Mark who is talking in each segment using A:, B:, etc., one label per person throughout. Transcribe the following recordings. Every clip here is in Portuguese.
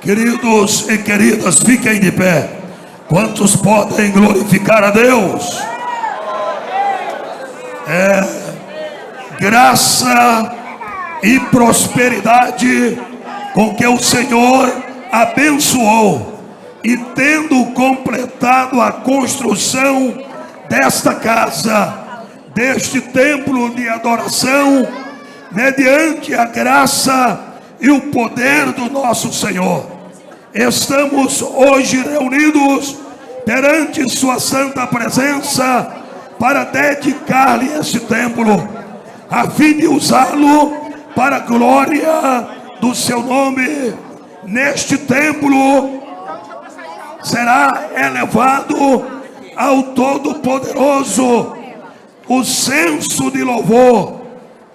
A: Queridos e queridas, fiquem de pé. Quantos podem glorificar a Deus? Graça e prosperidade com que o Senhor abençoou, e tendo completado a construção desta casa, deste templo de adoração, mediante a graça e o poder do nosso Senhor, estamos hoje reunidos perante sua santa presença para dedicar-lhe este templo, a fim de usá-lo para a glória do seu nome. Neste templo será elevado ao Todo-Poderoso o censo de louvor,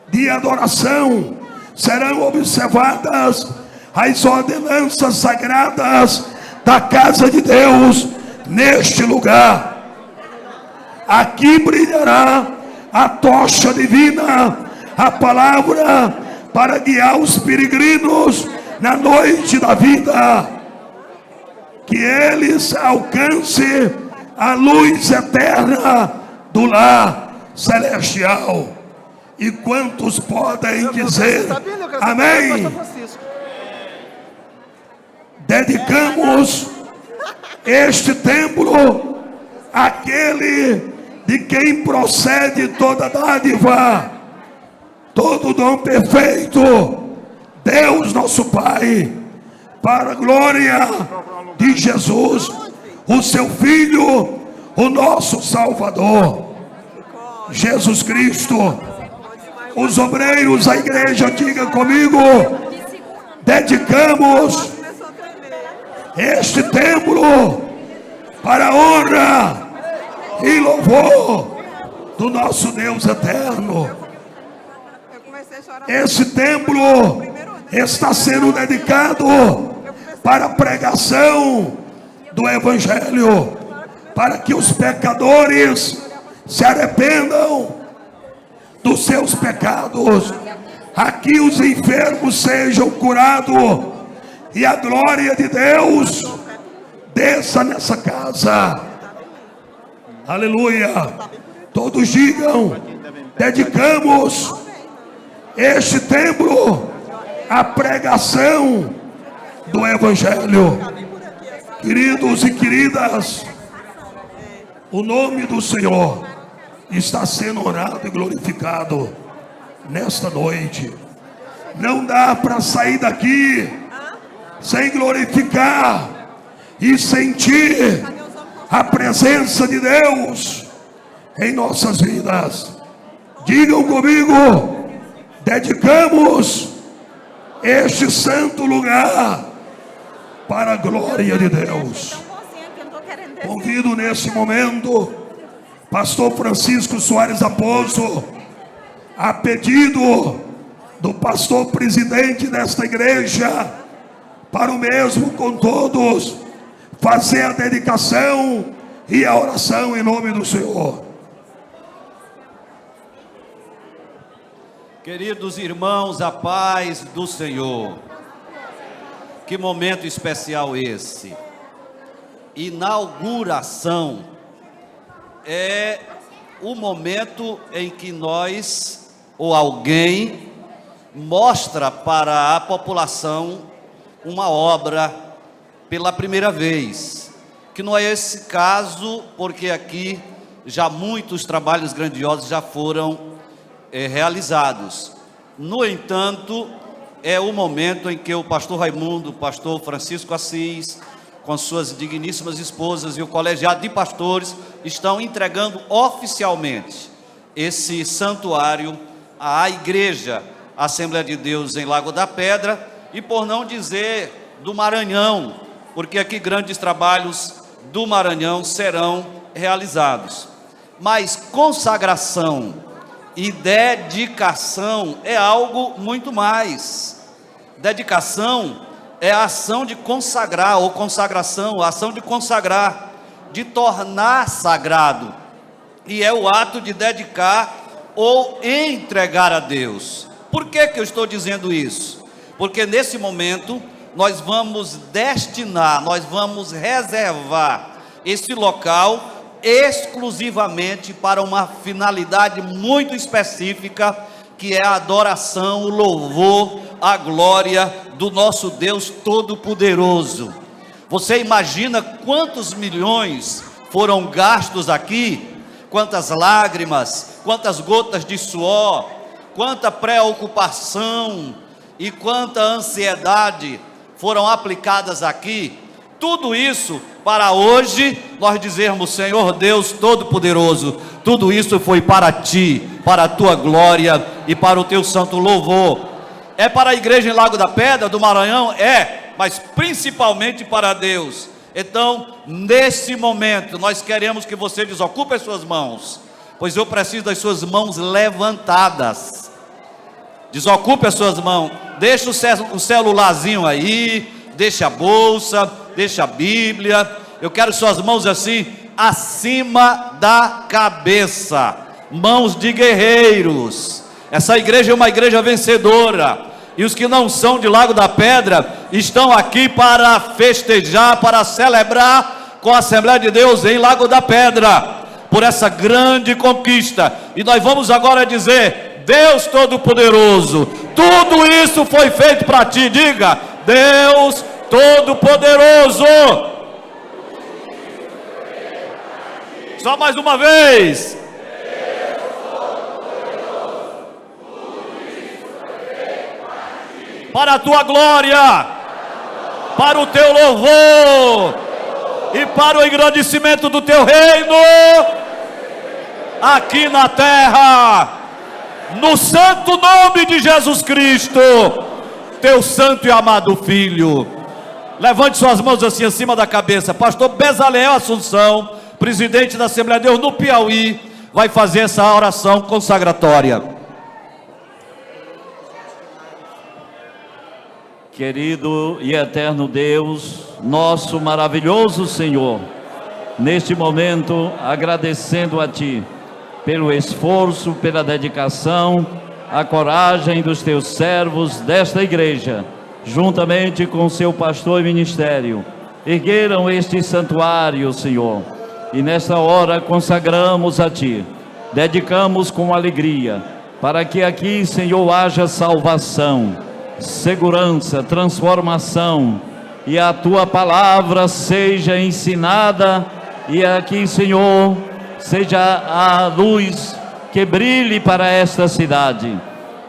A: de adoração. Serão observadas as ordenanças sagradas da casa de Deus neste lugar. Aqui brilhará a tocha divina, a palavra para guiar os peregrinos na noite da vida, que eles alcancem a luz eterna do lar celestial. E quantos podem dizer amém? Dedicamos este templo àquele de quem procede toda dádiva, todo dom perfeito, Deus nosso Pai, para a glória de Jesus, o seu Filho, o nosso Salvador, Jesus Cristo. Os obreiros, a igreja, diga comigo: dedicamos este templo para a honra e louvor do nosso Deus eterno. Esse templo está sendo dedicado para a pregação do Evangelho, para que os pecadores se arrependam dos seus pecados, aqui os enfermos sejam curados, e a glória de Deus desça nessa casa. Aleluia. Todos digam: dedicamos este templo à pregação do Evangelho. Queridos e queridas, o nome do Senhor está sendo honrado e glorificado nesta noite. Não dá para sair daqui sem glorificar e sentir a presença de Deus em nossas vidas. Digam comigo: dedicamos este santo lugar para a glória de Deus. Convido nesse momento Pastor Francisco Soares Raposo, a pedido do pastor presidente desta igreja, para o mesmo com todos fazer a dedicação e a oração em nome do Senhor.
B: Queridos irmãos, a paz do Senhor. Que momento especial esse. Inauguração é o momento em que nós ou alguém mostra para a população uma obra pela primeira vez, que não é esse caso, porque aqui já muitos trabalhos grandiosos já foram realizados. No entanto, é o momento em que o pastor Raimundo, o pastor Francisco Assis, com suas digníssimas esposas e o colegiado de pastores, estão entregando oficialmente esse santuário à igreja Assembleia de Deus em Lago da Pedra, e por não dizer do Maranhão, porque aqui grandes trabalhos do Maranhão serão realizados. Mas consagração e dedicação é algo muito mais. Dedicação é a ação de consagrar, ou consagração, a ação de consagrar, de tornar sagrado, e é o ato de dedicar ou entregar a Deus. Por que eu estou dizendo isso? Porque nesse momento nós vamos destinar, nós vamos reservar esse local exclusivamente para uma finalidade muito específica, que é a adoração, o louvor, a glória do nosso Deus Todo-Poderoso. Você imagina quantos milhões foram gastos aqui? Quantas lágrimas, quantas gotas de suor, quanta preocupação e quanta ansiedade foram aplicadas aqui? Tudo isso para hoje nós dizermos: Senhor Deus Todo-Poderoso, tudo isso foi para Ti, para a Tua glória e para o Teu santo louvor. É para a igreja em Lago da Pedra, do Maranhão? É, mas principalmente para Deus. Então, nesse momento, nós queremos que você desocupe as suas mãos, pois eu preciso das suas mãos levantadas. Desocupe as suas mãos, deixa o celularzinho aí, deixa a bolsa, deixa a Bíblia. Eu quero suas mãos assim, acima da cabeça, mãos de guerreiros. Essa igreja é uma igreja vencedora, e os que não são de Lago da Pedra estão aqui para festejar, para celebrar com a Assembleia de Deus em Lago da Pedra, por essa grande conquista. E nós vamos agora dizer: Deus Todo-Poderoso, tudo isso foi feito para Ti. Diga: Deus Todo-Poderoso. Só mais uma vez. Para a Tua glória, para o Teu louvor e para o engrandecimento do Teu reino aqui na terra, no santo nome de Jesus Cristo, Teu santo e amado Filho. Levante suas mãos assim acima da cabeça. Pastor Bezaleel Assunção, presidente da Assembleia de Deus no Piauí, vai fazer essa oração consagratória.
C: Querido e eterno Deus, nosso maravilhoso Senhor, neste momento agradecendo a Ti pelo esforço, pela dedicação, a coragem dos Teus servos desta igreja, juntamente com seu pastor e ministério, ergueram este santuário, Senhor, e nesta hora consagramos a Ti, dedicamos com alegria, para que aqui, Senhor, haja salvação, segurança, transformação, e a Tua palavra seja ensinada, e aqui, Senhor, seja a luz que brilhe para esta cidade,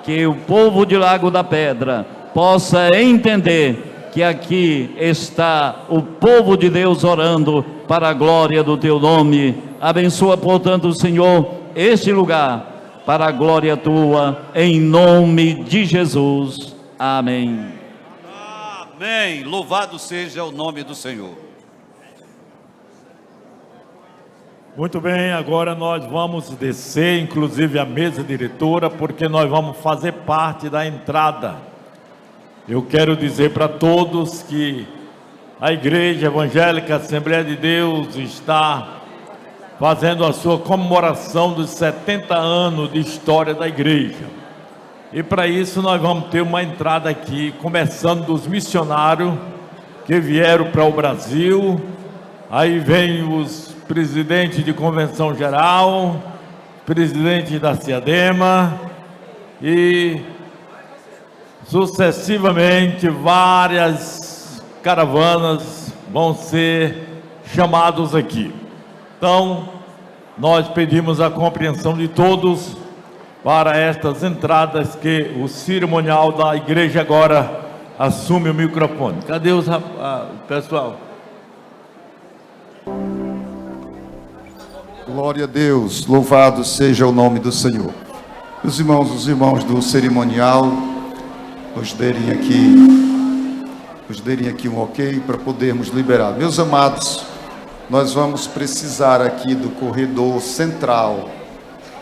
C: que o povo de Lago da Pedra possa entender que aqui está o povo de Deus orando para a glória do Teu nome. Abençoa, portanto, Senhor, este lugar para a glória Tua, em nome de Jesus. Amém.
B: Amém. Louvado seja o nome do Senhor.
D: Muito bem, agora nós vamos descer, inclusive a mesa diretora, porque nós vamos fazer parte da entrada. Eu quero dizer para todos que a Igreja Evangélica Assembleia de Deus está fazendo a sua comemoração dos 70 anos de história da igreja. E para isso nós vamos ter uma entrada aqui, começando dos missionários que vieram para o Brasil. Aí vem os presidentes de convenção geral, presidente da CIADEMA, e sucessivamente várias caravanas vão ser chamados aqui. Então, nós pedimos a compreensão de todos para estas entradas, que o cerimonial da igreja agora assume o microfone. Cadê o pessoal?
E: Glória a Deus, louvado seja o nome do Senhor. Os irmãos do cerimonial nos derem aqui um ok para podermos liberar. Meus amados, nós vamos precisar aqui do corredor central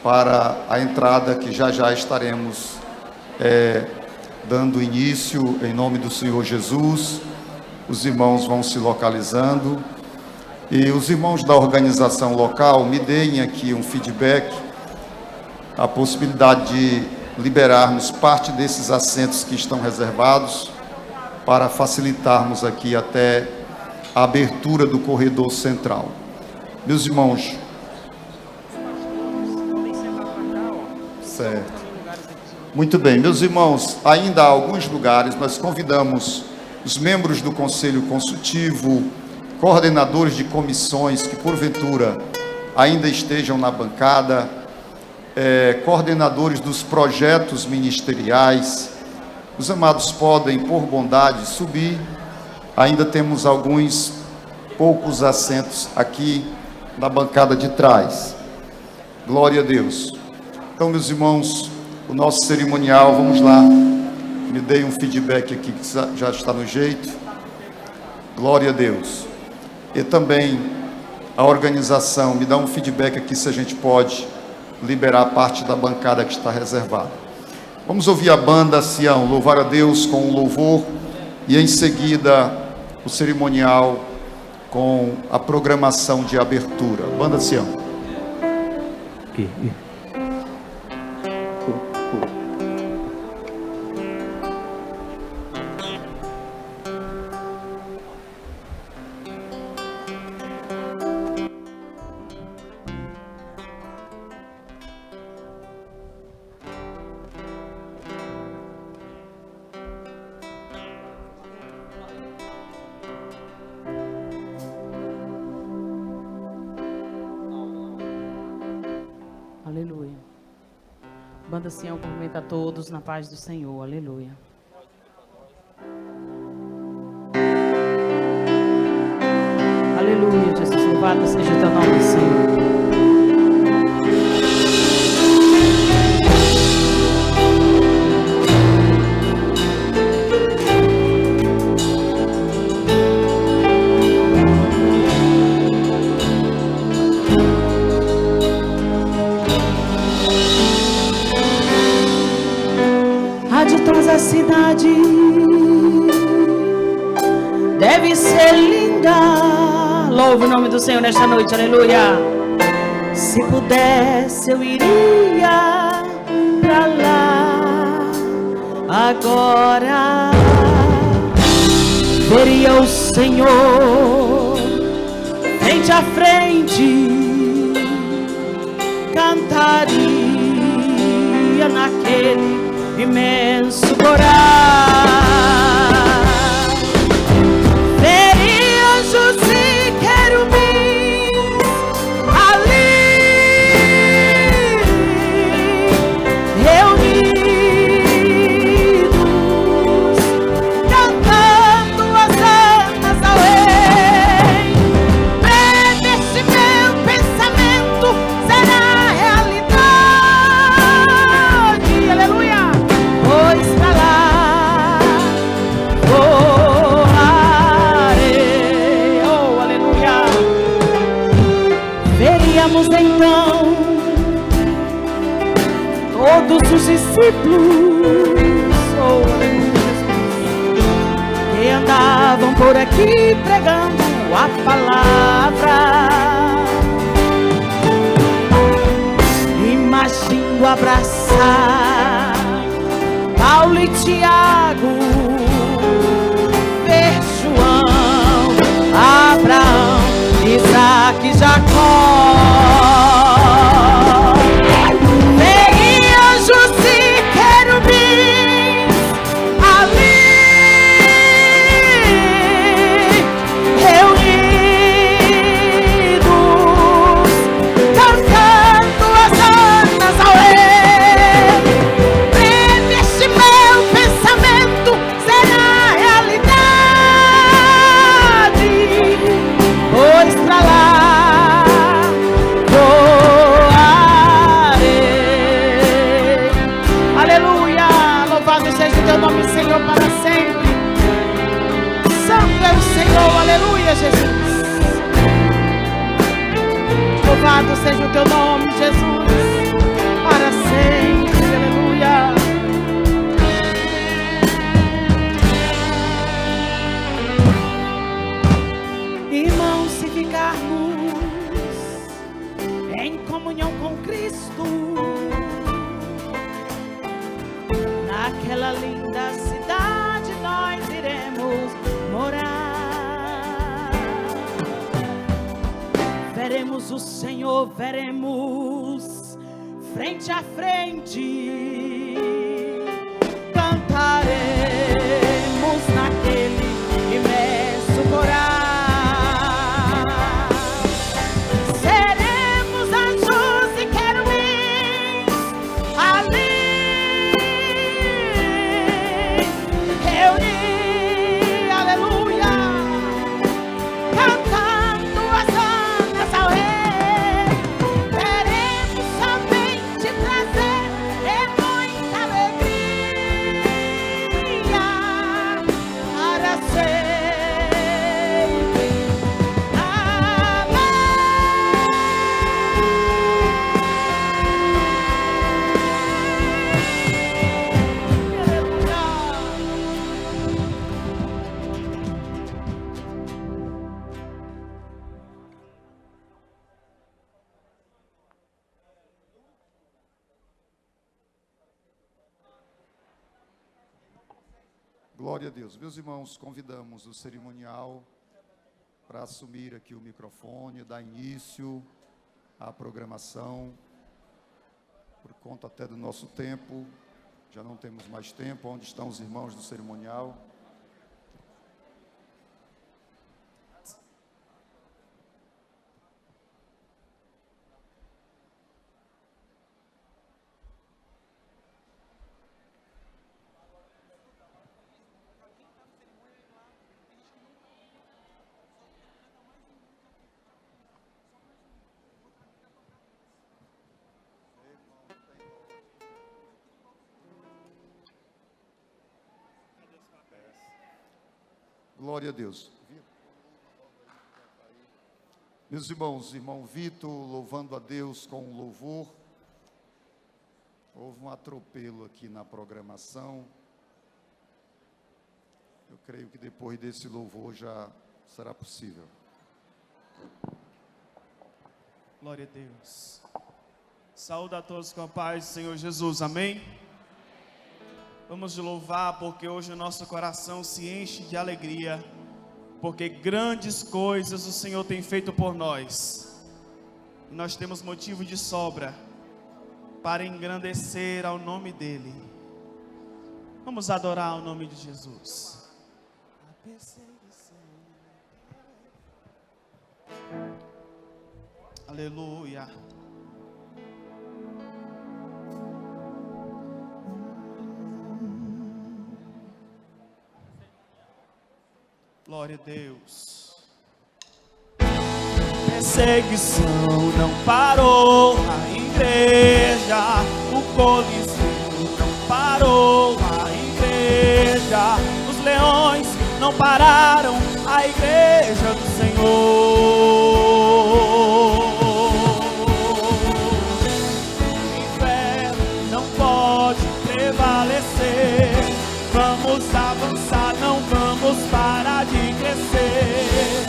E: para a entrada, que já estaremos dando início em nome do Senhor Jesus. Os irmãos vão se localizando, e os irmãos da organização local me deem aqui um feedback, a possibilidade de liberarmos parte desses assentos que estão reservados, para facilitarmos aqui até a abertura do corredor central. Meus irmãos, certo. Muito bem, meus irmãos, ainda há alguns lugares, nós convidamos os membros do Conselho Consultivo, coordenadores de comissões que porventura ainda estejam na bancada, coordenadores dos projetos ministeriais. Os amados podem, por bondade, subir. Ainda temos alguns poucos assentos aqui na bancada de trás. Glória a Deus. Então, meus irmãos, o nosso cerimonial, vamos lá. Me dei um feedback aqui que já está no jeito. Glória a Deus. E também a organização, me dá um feedback aqui se a gente pode liberar a parte da bancada que está reservada. Vamos ouvir a banda Sião, louvar a Deus com um louvor, e em seguida o cerimonial com a programação de abertura. Banda Sião.
F: Aleluia. Banda Sião cumprimenta a todos na paz do Senhor. Aleluia. Aleluia, Jesus. Louvado seja o teu nome, Senhor. A cidade deve ser linda. Louve o nome do Senhor nesta noite, aleluia. Se pudesse eu iria pra lá agora, veria o Senhor frente a frente, cantaria naquele imenso coral, veria anjos e querubins ali reunidos, cantando as almas ao rei. Neste meu pensamento será realidade, aleluia. Pois pra lá voarei, oh aleluia. Veríamos então todos os discípulos, oh aleluia, que andavam por aqui pregando a palavra. Imagino abraçar Paulo e Tiago, ver João, Abraão, Isaac e Jacó. Veria anjos e querubins ali reunidos, cantando as andas ao rei. Senhor, para sempre. Santo é o Senhor, aleluia, Jesus. Louvado seja o teu nome, Jesus, para sempre, aleluia. Irmãos, se ficarmos em comunhão com Cristo, naquela linda cidade nós iremos Senhor veremos frente a frente, cantaremos naquele imenso coral. Seremos anjos e querubins ali, reunir, aleluia, cantando as anas ao Rei. Queremos somente trazer muita alegria para sempre.
E: Glória a Deus. Meus irmãos, convidamos o cerimonial para assumir aqui o microfone, dar início à programação. Por conta até do nosso tempo, já não temos mais tempo. Onde estão os irmãos do cerimonial? Glória a Deus. Meus irmãos, irmão Vitor, louvando a Deus com um louvor. Houve um atropelo aqui na programação. Eu creio que depois desse louvor já será possível.
G: Glória a Deus. Saúde a todos com a paz do Senhor Jesus, amém? Vamos louvar, porque hoje o nosso coração se enche de alegria, porque grandes coisas o Senhor tem feito por nós. E nós temos motivo de sobra para engrandecer ao nome dEle. Vamos adorar o nome de Jesus. Aleluia. Glória a Deus. Perseguição não parou a igreja, o Coliseu não parou a igreja, os leões não pararam a igreja do Senhor. O inferno não pode prevalecer. Vamos avançar, não vamos parar de crescer.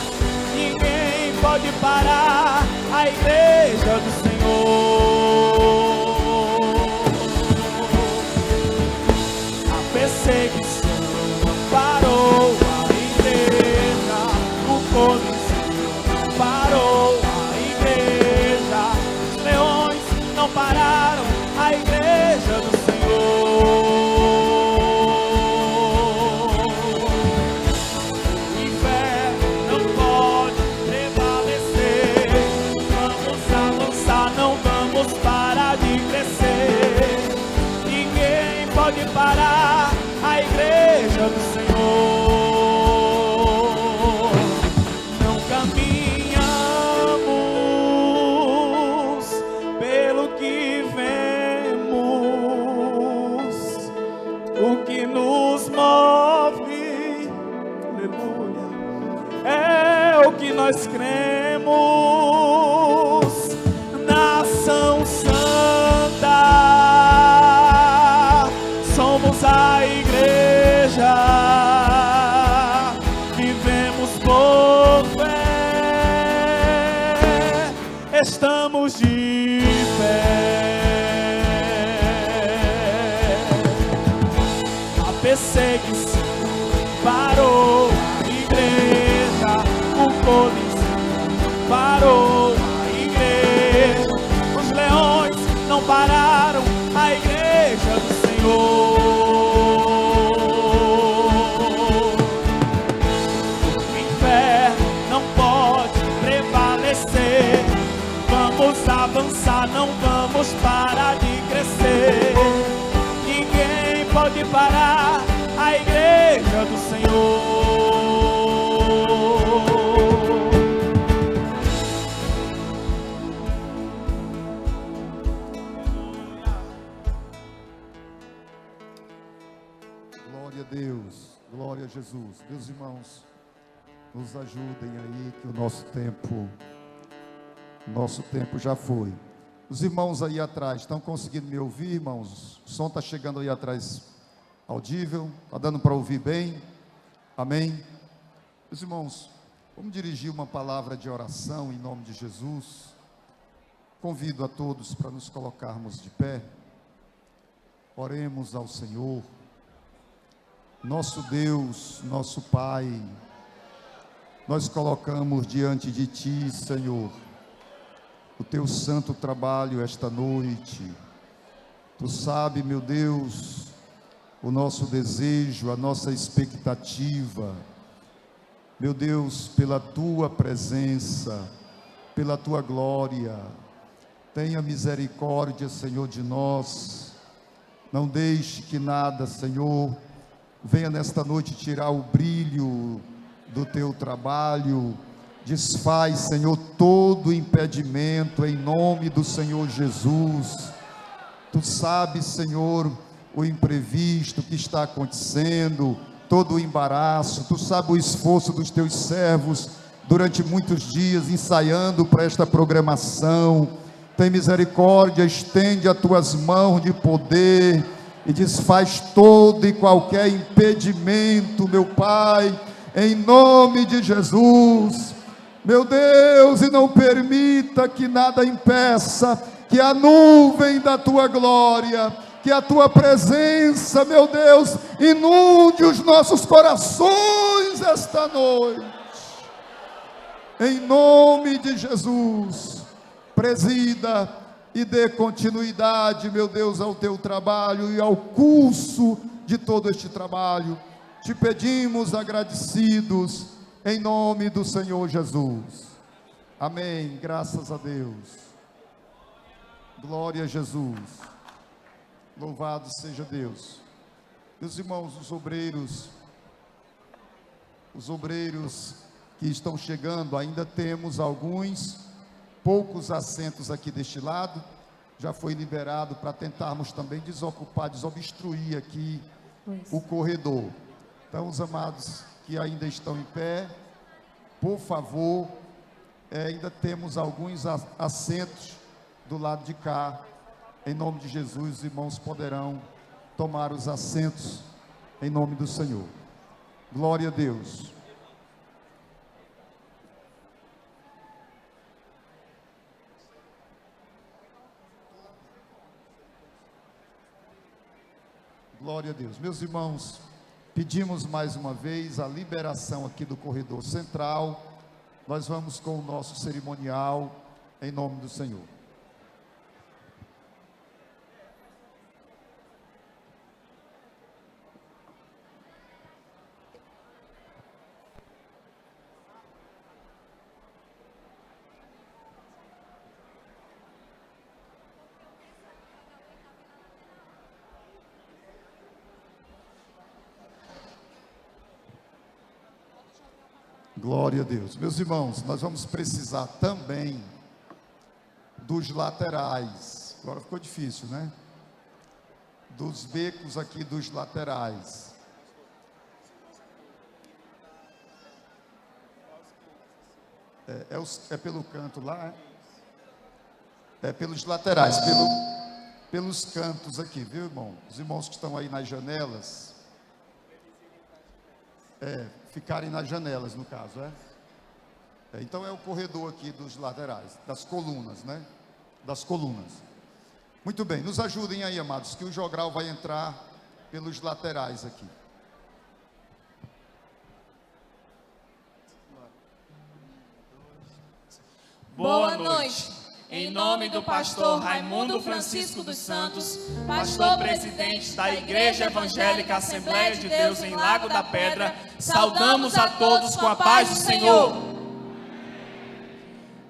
G: Ninguém pode parar a igreja do Senhor. A perseguição não parou a igreja, o Coliseu não parou a igreja, os leões não pararam a igreja do Senhor. Pode parar a igreja do Senhor. Não caminhamos pelo que vemos, o que nos move, aleluia, é o que nós cremos, nação santa. Somos a igreja, vivemos por fé, estamos de pé. A perseguição parou a igreja, o Coliseu parou a igreja. pararam a igreja do Senhor. O inferno não pode prevalecer. Vamos avançar, não vamos parar de crescer. Ninguém pode parar a igreja do Senhor.
E: Glória a Deus, glória a Jesus. Meus irmãos, nos ajudem aí que o nosso tempo já foi. Os irmãos aí atrás, estão conseguindo me ouvir, irmãos? O som está chegando aí atrás audível? Está dando para ouvir bem? Amém? Meus irmãos, vamos dirigir uma palavra de oração em nome de Jesus. Convido a todos para nos colocarmos de pé. Oremos ao Senhor. Nosso Deus, nosso Pai, nós colocamos diante de Ti, Senhor, o Teu santo trabalho esta noite. Tu sabe, meu Deus, o nosso desejo, a nossa expectativa, meu Deus, pela Tua presença, pela Tua glória. Tenha misericórdia, Senhor, de nós. Não deixe que nada, Senhor, venha nesta noite tirar o brilho do Teu trabalho. Desfaz, Senhor, todo impedimento em nome do Senhor Jesus. Tu sabes, Senhor, o imprevisto que está acontecendo, todo o embaraço. Tu sabes o esforço dos Teus servos durante muitos dias ensaiando para esta programação. Tem misericórdia, estende as Tuas mãos de poder e desfaz todo e qualquer impedimento, meu Pai, em nome de Jesus. Meu Deus, e não permita que nada impeça que a nuvem da Tua glória, que a Tua presença, meu Deus, inunde os nossos corações esta noite. Em nome de Jesus, presida e dê continuidade, meu Deus, ao Teu trabalho e ao curso de todo este trabalho. Te pedimos agradecidos, em nome do Senhor Jesus. Amém. Graças a Deus. Glória a Jesus. Louvado seja Deus. Meus irmãos, os obreiros que estão chegando, ainda temos poucos assentos aqui deste lado. Já foi liberado para tentarmos também desobstruir aqui o corredor. Então, os amados que ainda estão em pé, por favor, ainda temos alguns assentos do lado de cá. Em nome de Jesus, os irmãos poderão tomar os assentos em nome do Senhor. Glória a Deus. Glória a Deus. Meus irmãos, pedimos mais uma vez a liberação aqui do corredor central. Nós vamos com o nosso cerimonial em nome do Senhor. Glória a Deus. Meus irmãos, nós vamos precisar também dos laterais. Agora ficou difícil, né? Dos becos aqui dos laterais. É pelo canto lá, é pelos laterais, pelos cantos aqui, viu, irmão? Os irmãos que estão aí nas janelas, ficarem nas janelas, no caso, então é o corredor aqui dos laterais, das colunas, né? Das colunas. Muito bem, nos ajudem aí, amados, que o jogral vai entrar pelos laterais aqui.
H: Boa noite.
G: Em nome do pastor Raimundo Francisco dos Santos, pastor presidente da Igreja Evangélica Assembleia de Deus em Lago da Pedra, saudamos a todos com a paz do Senhor.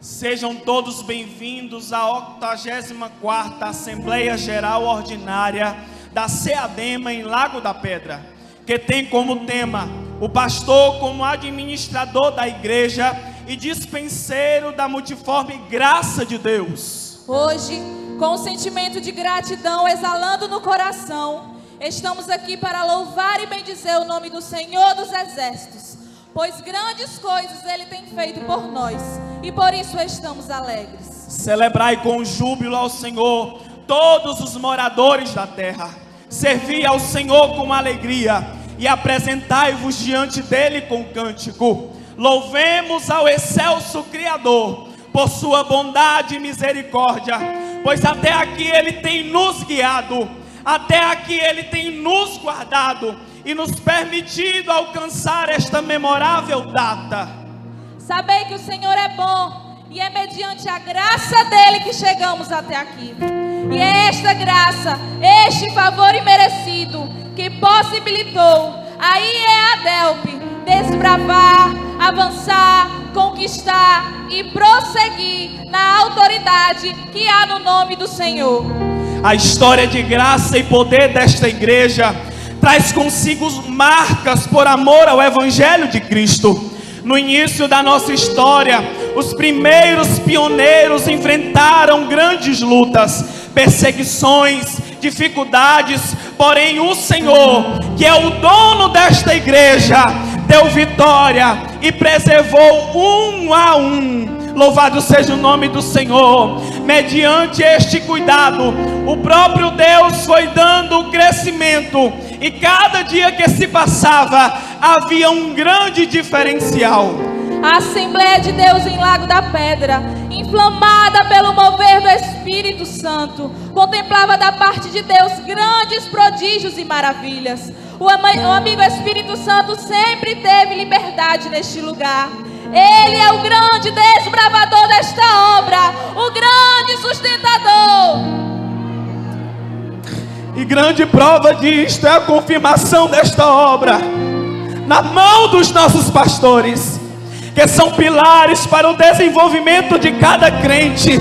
G: Sejam todos bem-vindos à 84ª Assembleia Geral Ordinária da CEADEMA em Lago da Pedra, que tem como tema o pastor como administrador da igreja e dispenseiro da multiforme graça de Deus.
H: Hoje, com o sentimento de gratidão exalando no coração, estamos aqui para louvar e bendizer o nome do Senhor dos Exércitos, pois grandes coisas Ele tem feito por nós, e por isso estamos alegres.
G: Celebrai com júbilo ao Senhor todos os moradores da terra, servi ao Senhor com alegria, e apresentai-vos diante dEle com cântico. Louvemos ao excelso Criador, por sua bondade e misericórdia, pois até aqui Ele tem nos guiado, até aqui Ele tem nos guardado, e nos permitido alcançar esta memorável data.
H: Sabei que o Senhor é bom, e é mediante a graça dEle que chegamos até aqui. E é esta graça, este favor imerecido, que possibilitou a IEADELP desbravar, avançar, conquistar e prosseguir na autoridade que há no nome do Senhor.
G: A história de graça e poder desta igreja traz consigo marcas por amor ao Evangelho de Cristo. No início da nossa história, os primeiros pioneiros enfrentaram grandes lutas, perseguições, dificuldades, porém o Senhor, que é o dono desta igreja, deu vitória e preservou um a um. Louvado seja o nome do Senhor. Mediante este cuidado, o próprio Deus foi dando o crescimento, e cada dia que se passava havia um grande diferencial.
H: A Assembleia de Deus em Lago da Pedra, inflamada pelo mover do Espírito Santo, contemplava da parte de Deus grandes prodígios e maravilhas. O amigo Espírito Santo sempre teve liberdade neste lugar. Ele é o grande desbravador desta obra, o grande sustentador.
G: E grande prova disto é a confirmação desta obra na mão dos nossos pastores, que são pilares para o desenvolvimento de cada crente,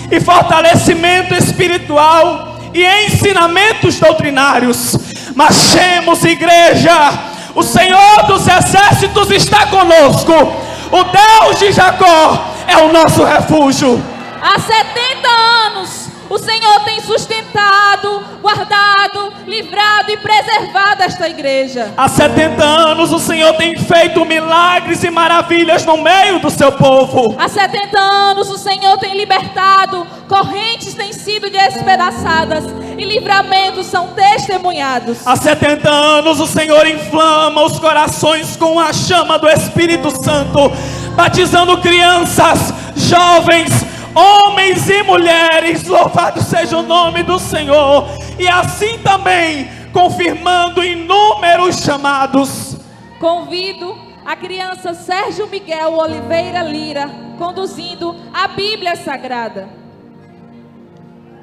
G: e fortalecimento espiritual e ensinamentos doutrinários. Marchemos, igreja, o Senhor dos Exércitos está conosco, o Deus de Jacó é o nosso refúgio.
H: Há 70 anos o Senhor tem sustentado, guardado, livrado e preservado esta igreja.
G: Há 70 anos o Senhor tem feito milagres e maravilhas no meio do seu povo.
H: Há 70 anos o Senhor tem libertado, correntes têm sido despedaçadas e livramentos são testemunhados.
G: Há 70 anos o Senhor inflama os corações com a chama do Espírito Santo, batizando crianças, jovens, homens e mulheres. Louvado seja o nome do Senhor. E assim também confirmando inúmeros chamados.
H: Convido a criança Sérgio Miguel Oliveira Lira, conduzindo a Bíblia Sagrada.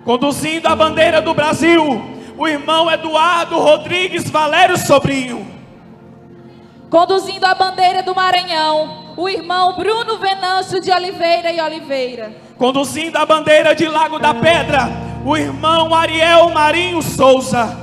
G: Conduzindo a bandeira do Brasil, o irmão Eduardo Rodrigues Valério Sobrinho.
H: Conduzindo a bandeira do Maranhão, o irmão Bruno Venâncio de Oliveira e Oliveira.
G: Conduzindo a bandeira de Lago da Pedra, o irmão Ariel Marinho Souza.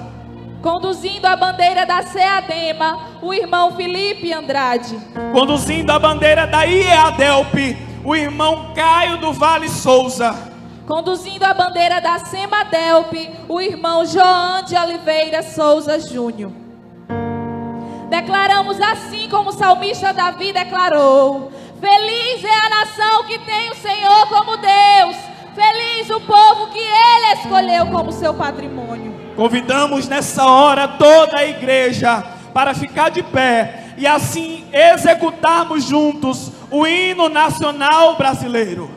H: Conduzindo a bandeira da CEADEMA, o irmão Felipe Andrade.
G: Conduzindo a bandeira da IEADELP, o irmão Caio do Vale Souza.
H: Conduzindo a bandeira da SEMADELP, o irmão João de Oliveira Souza Júnior. Declaramos assim como o salmista Davi declarou: feliz é a nação que tem o Senhor como Deus, feliz o povo que Ele escolheu como seu patrimônio.
G: Convidamos nessa hora toda a igreja para ficar de pé e assim executarmos juntos o hino nacional brasileiro.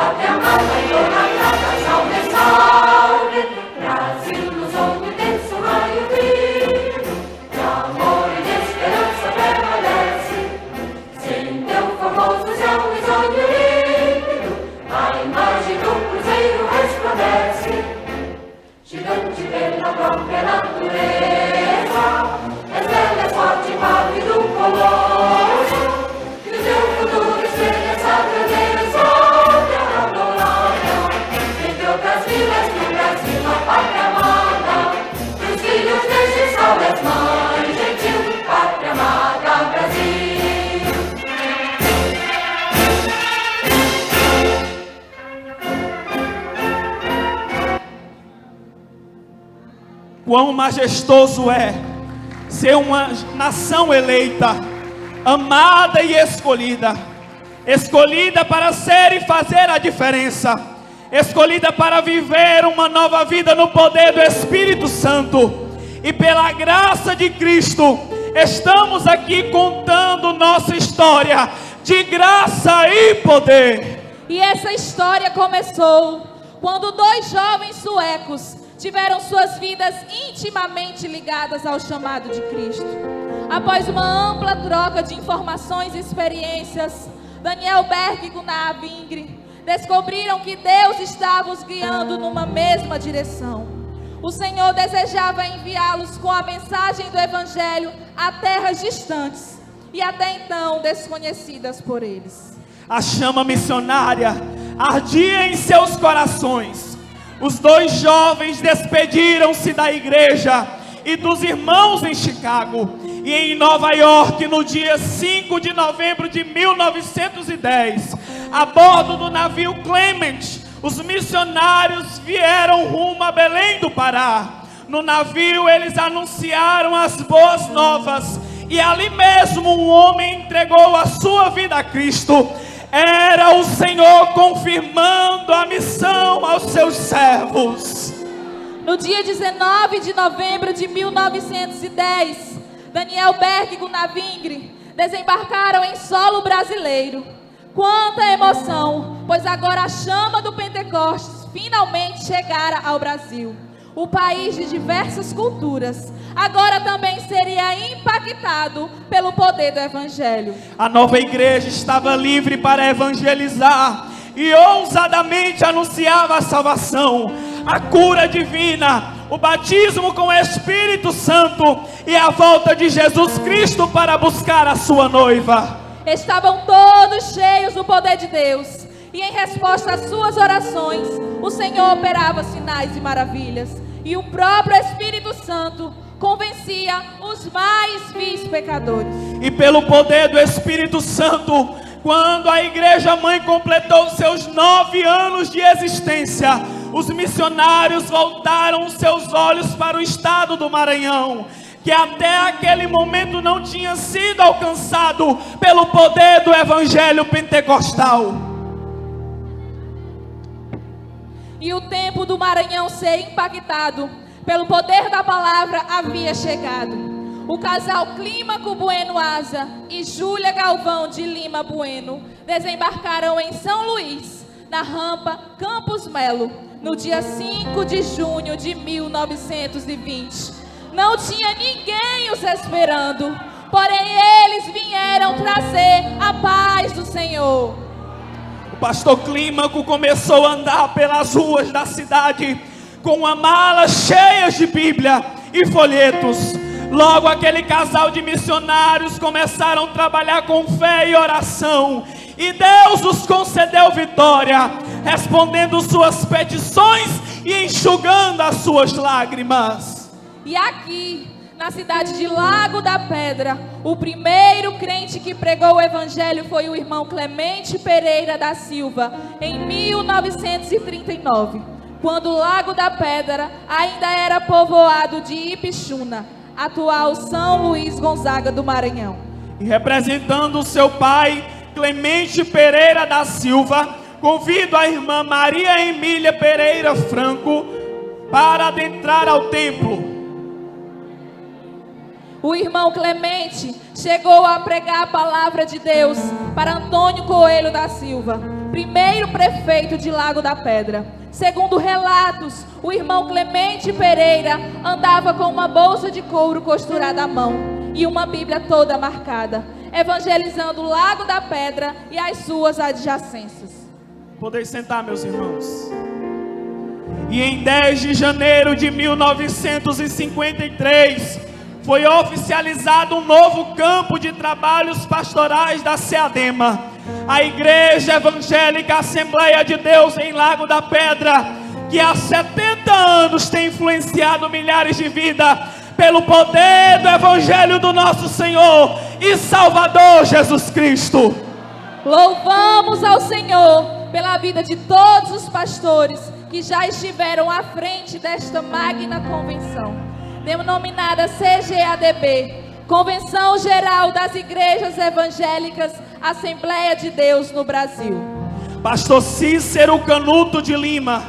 I: Pátria amada, idolatrada, salve, salve. Brasil, nos olhos desse raio vivo, de amor e de esperança prevalece. Sem teu formoso céu risonho límpido, a imagem do cruzeiro resplandece. Gigante pela própria natureza, és bela, és forte, rápido, colosso. E o teu futuro espelha essa grandeza, terra adorada. Entre outras vilas do Brasil, a pátria amada, dos filhos deste sol és mãe gentil, pátria amada, Brasil.
G: Quão majestoso é ser uma nação eleita, amada e escolhida. Escolhida para ser e fazer a diferença. Escolhida para viver uma nova vida no poder do Espírito Santo. E pela graça de Cristo, estamos aqui contando nossa história de graça e poder.
H: E essa história começou quando 2 jovens suecos tiveram suas vidas intimamente ligadas ao chamado de Cristo. Após uma ampla troca de informações e experiências, Daniel Berg e Gunnar Wingren descobriram que Deus estava os guiando numa mesma direção. O Senhor desejava enviá-los com a mensagem do Evangelho a terras distantes e até então desconhecidas por eles.
G: A chama missionária ardia em seus corações. Os 2 jovens despediram-se da igreja e dos irmãos em Chicago e em Nova York no dia 5 de novembro de 1910, a bordo do navio Clement. Os missionários vieram rumo a Belém do Pará. No navio eles anunciaram as boas novas e ali mesmo um homem entregou a sua vida a Cristo. Era o Senhor confirmando a missão aos seus servos.
H: No dia 19 de novembro de 1910, Daniel Berg e Gunnar Wingren desembarcaram em solo brasileiro. Quanta emoção, pois agora a chama do Pentecostes finalmente chegara ao Brasil. O país de diversas culturas agora também seria impactado pelo poder do Evangelho.
G: A nova igreja estava livre para evangelizar e ousadamente anunciava a salvação, a cura divina, o batismo com o Espírito Santo e a volta de Jesus Cristo para buscar a sua noiva.
H: Estavam todos cheios do poder de Deus e em resposta às suas orações, o Senhor operava sinais e maravilhas e o próprio Espírito Santo convencia os mais vis pecadores.
G: E pelo poder do Espírito Santo, quando a igreja mãe completou seus 9 anos de existência, os missionários voltaram seus olhos para o estado do Maranhão, que até aquele momento não tinha sido alcançado pelo poder do evangelho pentecostal.
H: E o tempo do Maranhão ser impactado pelo poder da palavra havia chegado. O casal Clímaco Bueno Asa e Júlia Galvão de Lima Bueno desembarcaram em São Luís, na rampa Campos Melo, no dia 5 de junho de 1920. Não tinha ninguém os esperando, porém eles vieram trazer a paz do Senhor.
G: O pastor Clímaco começou a andar pelas ruas da cidade com uma mala cheia de Bíblia e folhetos. Logo aquele casal de missionários começaram a trabalhar com fé e oração, e Deus os concedeu vitória, respondendo suas petições e enxugando as suas lágrimas.
H: E aqui, na cidade de Lago da Pedra, o primeiro crente que pregou o evangelho foi o irmão Clemente Pereira da Silva, em 1939, quando Lago da Pedra ainda era povoado de Ipixuna, atual São Luís Gonzaga do Maranhão.
G: E representando seu pai, Clemente Pereira da Silva, convido a irmã Maria Emília Pereira Franco para adentrar ao templo.
H: O irmão Clemente chegou a pregar a palavra de Deus para Antônio Coelho da Silva, primeiro prefeito de Lago da Pedra. Segundo relatos, o irmão Clemente Pereira andava com uma bolsa de couro costurada à mão e uma Bíblia toda marcada, evangelizando o Lago da Pedra e as suas adjacências.
G: Podem sentar, meus irmãos. E em 10 de janeiro de 1953, foi oficializado um novo campo de trabalhos pastorais da SEADEMA, a Igreja Evangélica Assembleia de Deus em Lago da Pedra, que há 70 anos tem influenciado milhares de vidas pelo poder do Evangelho do nosso Senhor e Salvador Jesus Cristo.
H: Louvamos ao Senhor pela vida de todos os pastores que já estiveram à frente desta magna convenção, denominada CGADB, Convenção Geral das Igrejas Evangélicas Assembleia de Deus no Brasil.
G: Pastor Cícero Canuto de Lima,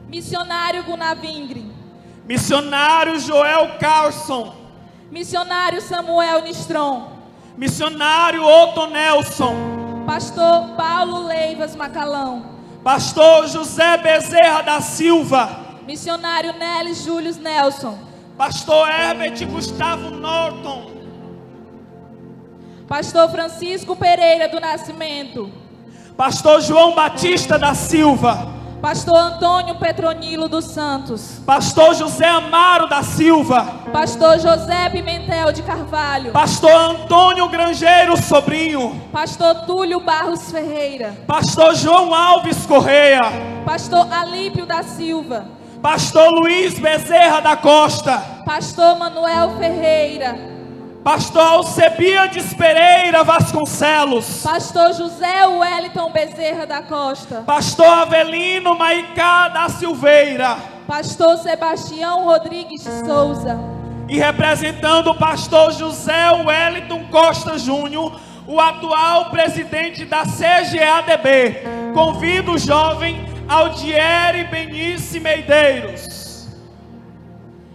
H: Missionário Gunavingre,
G: Missionário Joel Carlson,
H: Missionário Samuel Nistron,
G: Missionário Otto Nelson,
H: Pastor Paulo Leivas Macalão,
G: Pastor José Bezerra da Silva,
H: Missionário Nelis Július Nelson,
G: Pastor Herbert Gustavo Norton,
H: Pastor Francisco Pereira do Nascimento,
G: Pastor João Batista da Silva,
H: Pastor Antônio Petronilo dos Santos,
G: Pastor José Amaro da Silva,
H: Pastor José Pimentel de Carvalho,
G: Pastor Antônio Grangeiro Sobrinho,
H: Pastor Túlio Barros Ferreira,
G: Pastor João Alves Correia,
H: Pastor Alípio da Silva,
G: Pastor Luiz Bezerra da Costa,
H: Pastor Manuel Ferreira,
G: Pastor Alcebiades Pereira Vasconcelos,
H: Pastor José Wellington Bezerra da Costa,
G: Pastor Avelino Maicá da Silveira,
H: Pastor Sebastião Rodrigues de Souza,
G: e representando o Pastor José Wellington Costa Júnior, o atual presidente da CGADB, convido o jovem Aldieri Benice Medeiros.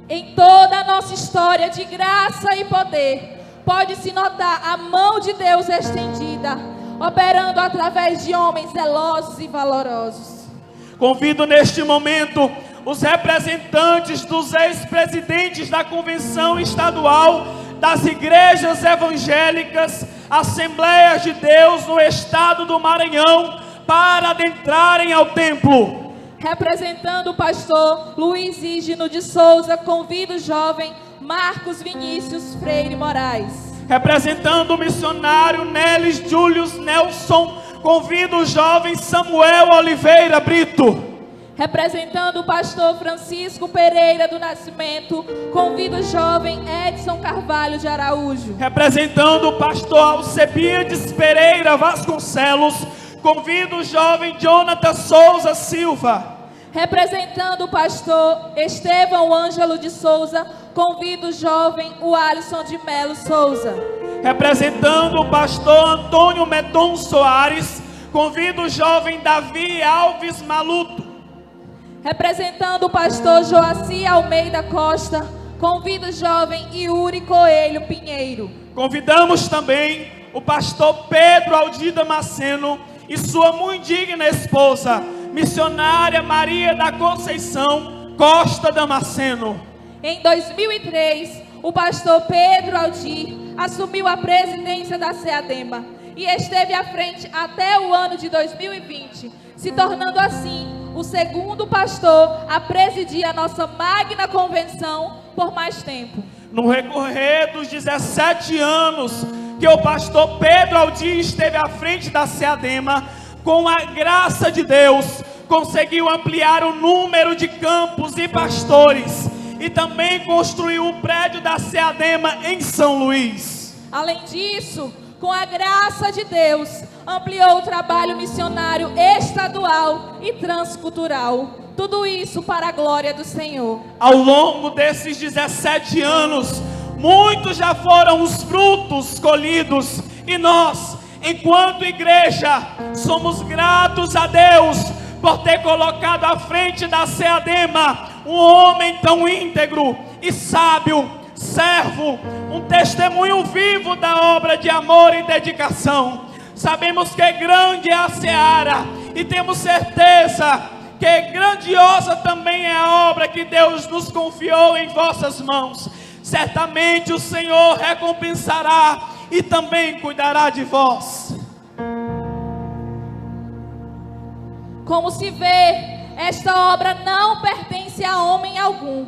H: Em toda a nossa história de graça e poder, pode-se notar a mão de Deus estendida, operando através de homens zelosos e valorosos.
G: Convido neste momento os representantes dos ex-presidentes da Convenção Estadual das Igrejas Evangélicas Assembleias de Deus no estado do Maranhão para adentrarem ao templo.
H: Representando o pastor Luiz Ígino de Souza, convido o jovem Marcos Vinícius Freire Moraes.
G: Representando o missionário Nelis Julius Nelson, convido o jovem Samuel Oliveira Brito.
H: Representando o pastor Francisco Pereira do Nascimento, convido o jovem Edson Carvalho de Araújo.
G: Representando o pastor Alcebiades Pereira Vasconcelos, convido o jovem Jonathan Souza Silva.
H: Representando o pastor Estevão Ângelo de Souza, convido o jovem Alisson de Melo Souza.
G: Representando o pastor Antônio Meton Soares, convido o jovem Davi Alves Maluto.
H: Representando o pastor Joaci Almeida Costa, convido o jovem Yuri Coelho Pinheiro.
G: Convidamos também o pastor Pedro Aldir Damasceno e sua muito digna esposa, missionária Maria da Conceição Costa Damasceno.
H: Em 2003, o pastor Pedro Aldir assumiu a presidência da SEADEMA e esteve à frente até o ano de 2020, se tornando assim o segundo pastor a presidir a nossa magna convenção por mais tempo.
G: No recorrer dos 17 anos que o pastor Pedro Aldir esteve à frente da SEADEMA, com a graça de Deus, conseguiu ampliar o número de campos e pastores e também construiu o prédio da SEADEMA em São Luís.
H: Além disso, com a graça de Deus, ampliou o trabalho missionário estadual e transcultural. Tudo isso para a glória do Senhor.
G: Ao longo desses 17 anos, muitos já foram os frutos colhidos e nós, enquanto igreja, somos gratos a Deus por ter colocado à frente da SEADEMA um homem tão íntegro e sábio, servo, um testemunho vivo da obra de amor e dedicação. Sabemos que grande é a seara e temos certeza que grandiosa também é a obra que Deus nos confiou em vossas mãos. Certamente o Senhor recompensará e também cuidará de vós.
H: Como se vê, esta obra não pertence a homem algum,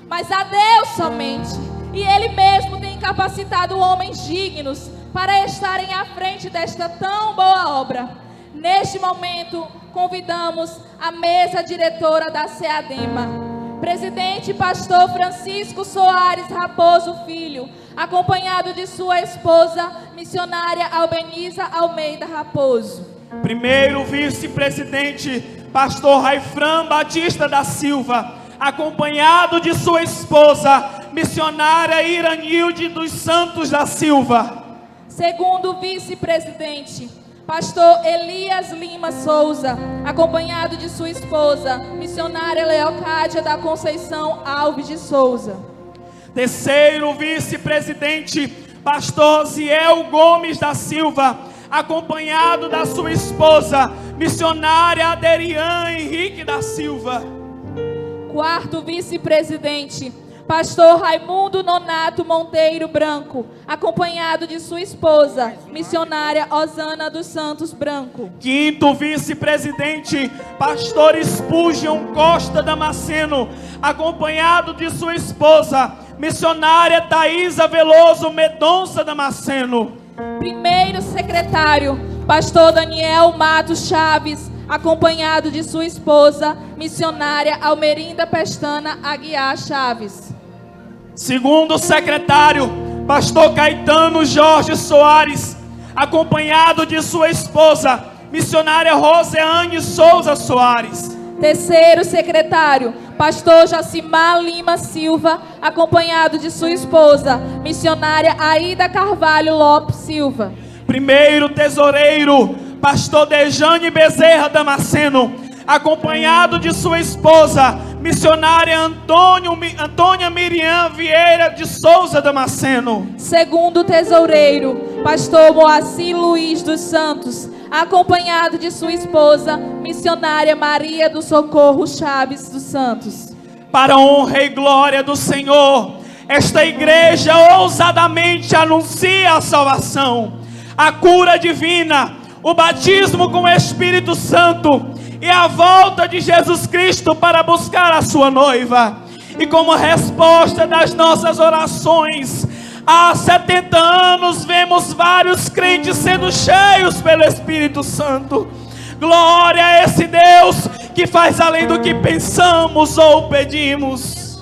H: mas a Deus somente. E Ele mesmo tem capacitado homens dignos para estarem à frente desta tão boa obra. Neste momento, convidamos a mesa diretora da SEADEMA, presidente pastor Francisco Soares Raposo Filho, acompanhado de sua esposa, missionária Albeniza Almeida Raposo.
G: Primeiro vice-presidente, pastor Raifran Batista da Silva, acompanhado de sua esposa, missionária Iranilde dos Santos da Silva.
H: Segundo vice-presidente, pastor Elias Lima Souza, acompanhado de sua esposa, missionária Leocádia da Conceição Alves de Souza.
G: Terceiro vice-presidente, pastor Ziel Gomes da Silva, acompanhado da sua esposa, missionária Aderian Henrique da Silva.
H: Quarto vice-presidente, pastor Raimundo Nonato Monteiro Branco, acompanhado de sua esposa, missionária Osana dos Santos Branco.
G: Quinto vice-presidente, pastor Spurgeon Costa Damasceno, acompanhado de sua esposa, missionária Thaisa Veloso Medonça Damasceno.
H: Primeiro secretário, pastor Daniel Matos Chaves, acompanhado de sua esposa, missionária Almerinda Pestana Aguiar Chaves.
G: Segundo secretário, pastor Caetano Jorge Soares, acompanhado de sua esposa, missionária Roseane Souza Soares.
H: Terceiro secretário, pastor Jacimar Lima Silva, acompanhado de sua esposa, missionária Aida Carvalho Lopes Silva.
G: Primeiro tesoureiro, pastor Dejane Bezerra Damasceno, acompanhado de sua esposa, missionária Antônia Miriam Vieira de Souza Damasceno.
H: Segundo tesoureiro, pastor Moacir Luiz dos Santos, acompanhado de sua esposa, missionária Maria do Socorro Chaves dos Santos.
G: Para a honra e glória do Senhor, esta igreja ousadamente anuncia a salvação, a cura divina, o batismo com o Espírito Santo e a volta de Jesus Cristo para buscar a sua noiva. E como resposta das nossas orações, há 70 anos vemos vários crentes sendo cheios pelo Espírito Santo. Glória a esse Deus que faz além do que pensamos ou pedimos.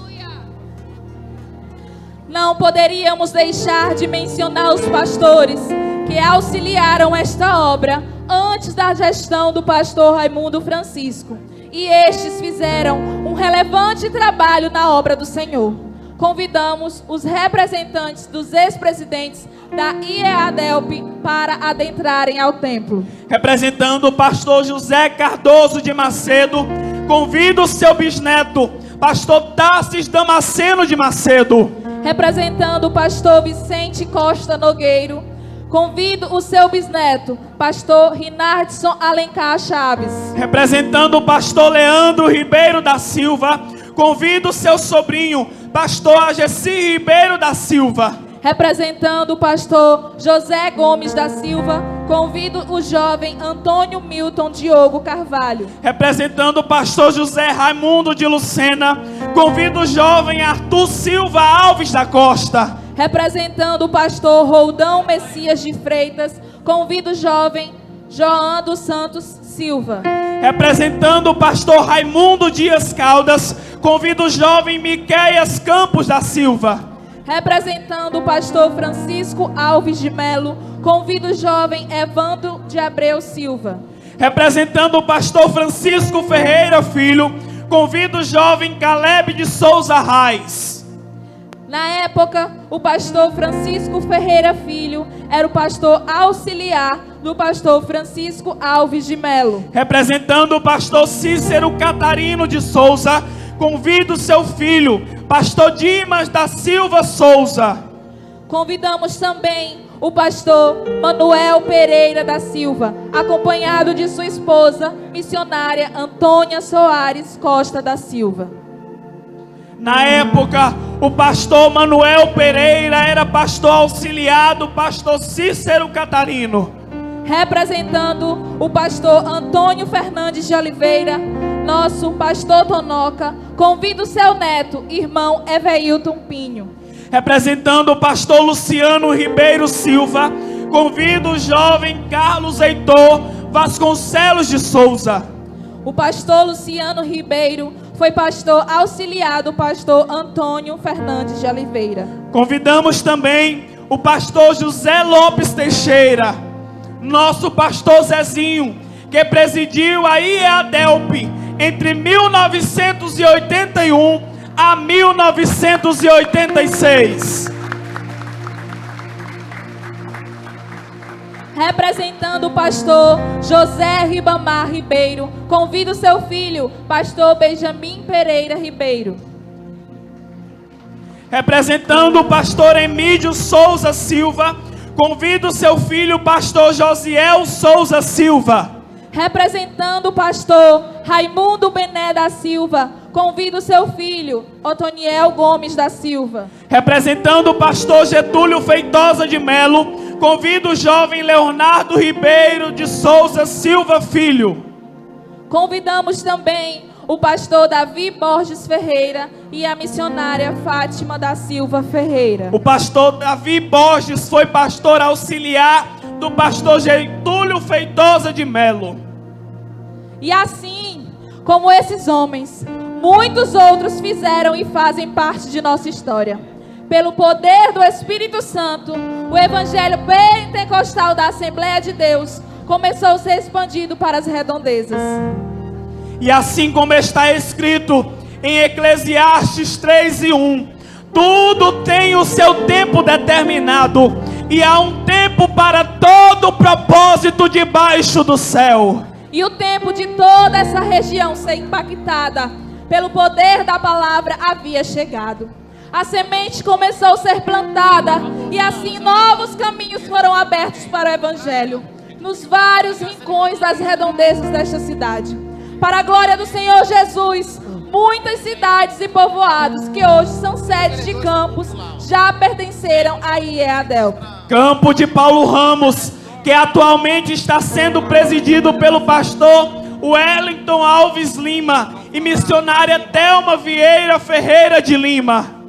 H: Não poderíamos deixar de mencionar os pastores que auxiliaram esta obra antes da gestão do pastor Raimundo Francisco. E estes fizeram um relevante trabalho na obra do Senhor. Convidamos os representantes dos ex-presidentes da IEADELP para adentrarem ao templo.
G: Representando o pastor José Cardoso de Macedo, convido o seu bisneto, pastor Tassis Damasceno de Macedo.
H: Representando o pastor Vicente Costa Nogueiro, convido o seu bisneto, pastor Rinardson Alencar Chaves.
G: Representando o pastor Leandro Ribeiro da Silva, convido o seu sobrinho, pastor Ageci Ribeiro da Silva.
H: Representando o pastor José Gomes da Silva, convido o jovem Antônio Milton Diogo Carvalho.
G: Representando o pastor José Raimundo de Lucena, convido o jovem Arthur Silva Alves da Costa.
H: Representando o pastor Roldão Messias de Freitas, convido o jovem João dos Santos Silva.
G: Representando o pastor Raimundo Dias Caldas, convido o jovem Miqueias Campos da Silva.
H: Representando o pastor Francisco Alves de Melo, convido o jovem Evandro de Abreu Silva.
G: Representando o pastor Francisco Ferreira Filho, convido o jovem Caleb de Souza Reis.
H: Na época, o pastor Francisco Ferreira Filho era o pastor auxiliar do pastor Francisco Alves de Melo.
G: Representando o pastor Cícero Catarino de Souza, convido seu filho, pastor Dimas da Silva Souza.
H: Convidamos também o pastor Manuel Pereira da Silva, acompanhado de sua esposa, missionária Antônia Soares Costa da Silva.
G: Na época, o pastor Manuel Pereira era pastor auxiliar do pastor Cícero Catarino.
H: Representando o pastor Antônio Fernandes de Oliveira, nosso pastor Tonoca, convido seu neto, irmão Eveilton Pinho.
G: Representando o pastor Luciano Ribeiro Silva, convido o jovem Carlos Heitor Vasconcelos de Souza.
H: O pastor Luciano Ribeiro foi pastor auxiliar do pastor Antônio Fernandes de Oliveira.
G: Convidamos também o pastor José Lopes Teixeira, nosso pastor Zezinho, que presidiu a IEADELP entre 1981 a 1986.
H: Representando o pastor José Ribamar Ribeiro, convido seu filho, pastor Benjamin Pereira Ribeiro.
G: Representando o pastor Emílio Souza Silva, convido seu filho, pastor Josiel Souza Silva.
H: Representando o pastor Raimundo Bené da Silva, convido seu filho, Otoniel Gomes da Silva.
G: Representando o pastor Getúlio Feitosa de Melo, convido o jovem Leonardo Ribeiro de Souza Silva Filho.
H: Convidamos também o pastor Davi Borges Ferreira e a missionária Fátima da Silva Ferreira.
G: O pastor Davi Borges foi pastor auxiliar do pastor Getúlio Feitosa de Melo.
H: E assim como esses homens, muitos outros fizeram e fazem parte de nossa história. Pelo poder do Espírito Santo, o Evangelho Pentecostal da Assembleia de Deus começou a ser expandido para as redondezas.
G: E assim como está escrito em Eclesiastes 3:1, tudo tem o seu tempo determinado, e há um tempo para todo propósito debaixo do céu.
H: E o tempo de toda essa região ser impactada pelo poder da palavra havia chegado. A semente começou a ser plantada, e assim novos caminhos foram abertos para o Evangelho, nos vários rincões das redondezas desta cidade. Para a glória do Senhor Jesus, muitas cidades e povoados que hoje são sedes de campos já pertenceram à IEADELP.
G: Campo de Paulo Ramos, que atualmente está sendo presidido pelo pastor Wellington Alves Lima e missionária Thelma Vieira Ferreira de Lima.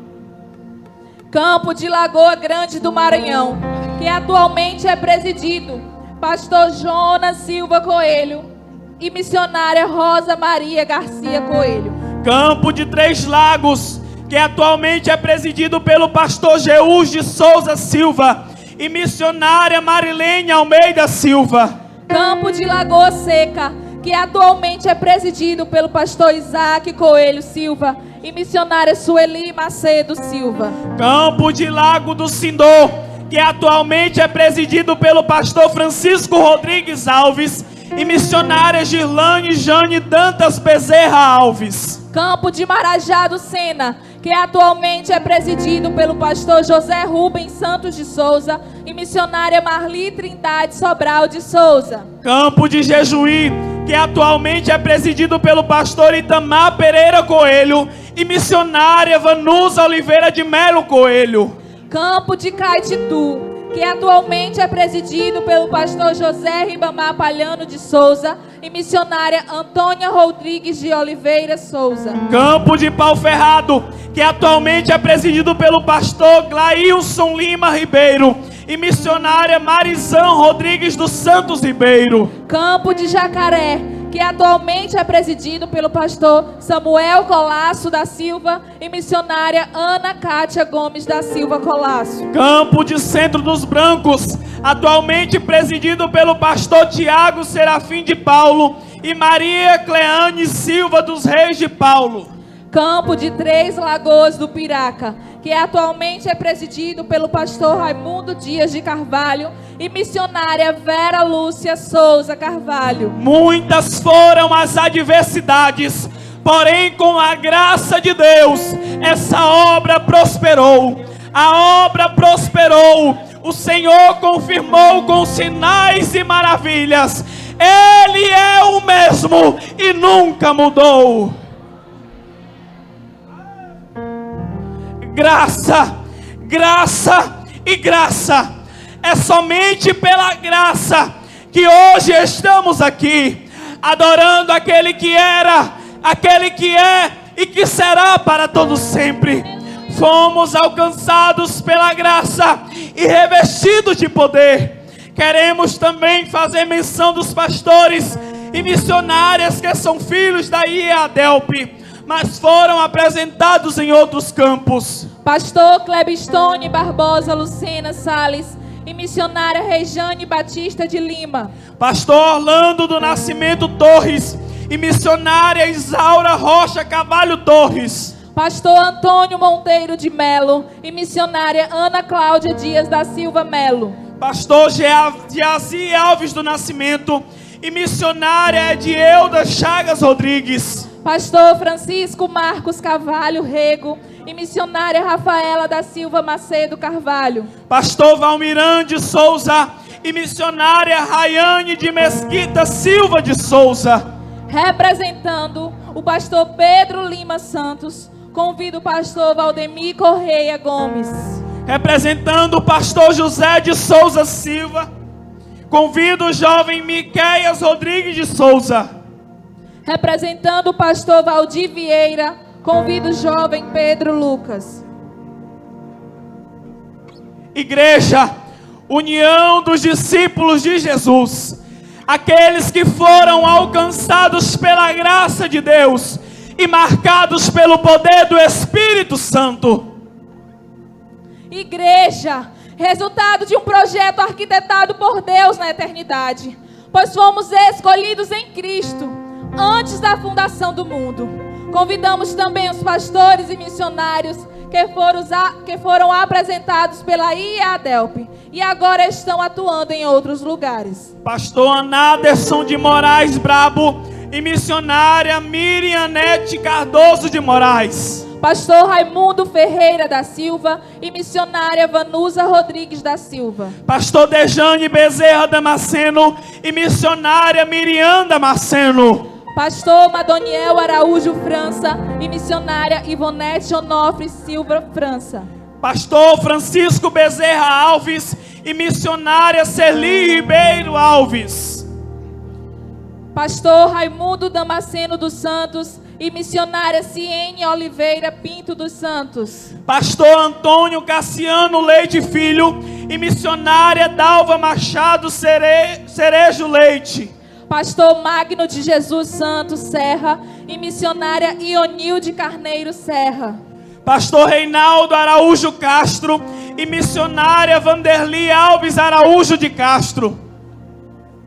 H: Campo de Lagoa Grande do Maranhão, que atualmente é presidido pastor Jonas Silva Coelho e missionária Rosa Maria Garcia Coelho.
G: Campo de Três Lagos, que atualmente é presidido pelo pastor Geus de Souza Silva e missionária Marilene Almeida Silva.
H: Campo de Lagoa Seca, que atualmente é presidido pelo pastor Isaac Coelho Silva e missionária Sueli Macedo Silva.
G: Campo de Lago do Sindor, que atualmente é presidido pelo pastor Francisco Rodrigues Alves e missionária Girlane Jane Dantas Bezerra Alves.
H: Campo de Marajá do Sena, que atualmente é presidido pelo pastor José Rubens Santos de Souza e missionária Marli Trindade Sobral de Souza.
G: Campo de Jejuí, que atualmente é presidido pelo pastor Itamar Pereira Coelho e missionária Vanusa Oliveira de Melo Coelho.
H: Campo de Caetitu, que atualmente é presidido pelo pastor José Ribamar Palhano de Souza e missionária Antônia Rodrigues de Oliveira Souza.
G: Campo de Pau Ferrado, que atualmente é presidido pelo pastor Glailson Lima Ribeiro e missionária Marizan Rodrigues dos Santos Ribeiro.
H: Campo de Jacaré, que atualmente é presidido pelo pastor Samuel Colasso da Silva e missionária Ana Cátia Gomes da Silva Colasso.
G: Campo de Centro dos Brancos, atualmente presidido pelo pastor Tiago Serafim de Paulo e Maria Cleane Silva dos Reis de Paulo.
H: Campo de Três Lagoas do Piraca, que atualmente é presidido pelo pastor Raimundo Dias de Carvalho e missionária Vera Lúcia Souza Carvalho.
G: Muitas foram as adversidades, porém com a graça de Deus, essa obra prosperou. A obra prosperou. o Senhor confirmou com sinais e maravilhas. Ele é o mesmo e nunca mudou. Graça, graça e graça. É somente pela graça que hoje estamos aqui, adorando aquele que era, aquele que é e que será para todo sempre. Fomos alcançados pela graça e revestidos de poder. Queremos também fazer menção dos pastores e missionárias que são filhos da IEADELP, mas foram apresentados em outros campos.
H: Pastor Clebistone Barbosa Lucena Salles e missionária Rejane Batista de Lima.
G: Pastor Orlando do Nascimento Torres e missionária Isaura Rocha Cavalho Torres.
H: Pastor Antônio Monteiro de Melo e missionária Ana Cláudia Dias da Silva Melo.
G: Pastor Geazi Alves do Nascimento e missionária Edielda Chagas Rodrigues.
H: Pastor Francisco Marcos Carvalho Rego e missionária Rafaela da Silva Macedo Carvalho.
G: Pastor Valmirande Souza e missionária Rayane de Mesquita Silva de Souza.
H: Representando o pastor Pedro Lima Santos, convido o pastor Valdemir Correia Gomes.
G: Representando o pastor José de Souza Silva, convido o jovem Miqueias Rodrigues de Souza.
H: Representando o pastor Valdir Vieira, convido o jovem Pedro Lucas.
G: Igreja, união dos discípulos de Jesus, aqueles que foram alcançados pela graça de Deus e marcados pelo poder do Espírito Santo.
H: Igreja, resultado de um projeto arquitetado por Deus na eternidade, pois fomos escolhidos em Cristo antes da fundação do mundo. Convidamos também os pastores e missionários que foram apresentados pela IEADELP e agora estão atuando em outros lugares.
G: Pastor Anaderson de Moraes Brabo e missionária Miriam Nete Cardoso de Moraes.
H: Pastor Raimundo Ferreira da Silva e missionária Vanusa Rodrigues da Silva.
G: Pastor Dejane Bezerra Damasceno e missionária Miriam Damasceno.
H: Pastor Madoniel Araújo França e missionária Ivonete Onofre Silva França.
G: Pastor Francisco Bezerra Alves e missionária Celi Ribeiro Alves.
H: Pastor Raimundo Damasceno dos Santos e missionária Ciene Oliveira Pinto dos Santos.
G: Pastor Antônio Cassiano Leite Filho e missionária Dalva Machado Cerejo Leite.
H: Pastor Magno de Jesus Santos Serra e missionária Ionilde Carneiro Serra.
G: Pastor Reinaldo Araújo Castro e missionária Vanderli Alves Araújo de Castro.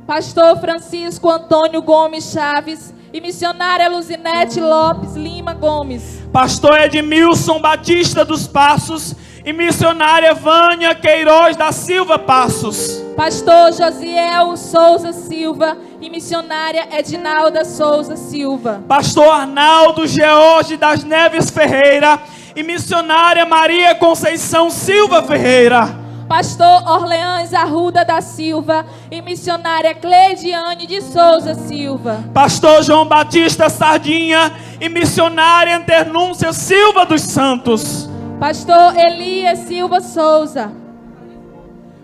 H: Pastor Francisco Antônio Gomes Chaves e missionária Luzinete Lopes Lima Gomes.
G: Pastor Edmilson Batista dos Passos e missionária Vânia Queiroz da Silva Passos.
H: Pastor Josiel Souza Silva e missionária Edinalda Souza Silva.
G: Pastor Arnaldo George das Neves Ferreira e missionária Maria Conceição Silva Ferreira.
H: Pastor Orleans Arruda da Silva e missionária Cleidiane de Souza Silva.
G: Pastor João Batista Sardinha e missionária Internúncia Silva dos Santos.
H: Pastor Elias Silva Souza.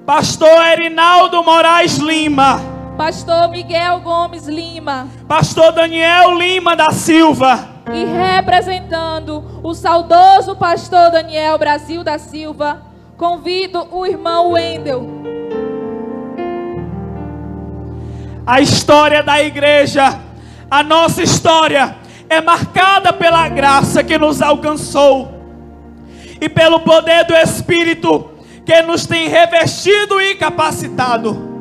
G: Pastor Erinaldo Moraes Lima.
H: Pastor Miguel Gomes Lima.
G: Pastor Daniel Lima da Silva.
H: E representando o saudoso pastor Daniel Brasil da Silva, convido o irmão Wendel.
G: A história da igreja, a nossa história, é marcada pela graça que nos alcançou e pelo poder do Espírito que nos tem revestido e capacitado.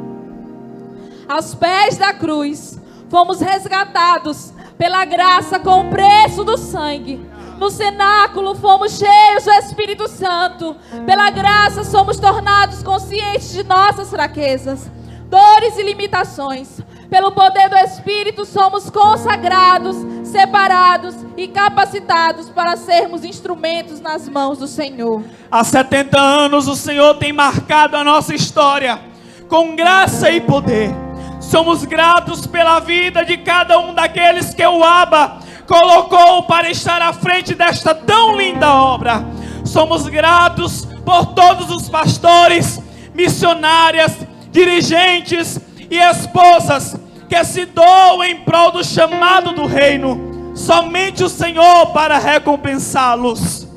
H: Aos pés da cruz, fomos resgatados pela graça com o preço do sangue. No cenáculo fomos cheios do Espírito Santo. Pela graça somos tornados conscientes de nossas fraquezas, dores e limitações. Pelo poder do Espírito, somos consagrados, separados e capacitados para sermos instrumentos nas mãos do Senhor.
G: Há 70 anos o Senhor tem marcado a nossa história com graça e poder. Somos gratos pela vida de cada um daqueles que o Abba colocou para estar à frente desta tão linda obra. Somos gratos por todos os pastores, missionárias, dirigentes e esposas que se doam em prol do chamado do reino. Somente o Senhor para recompensá-los.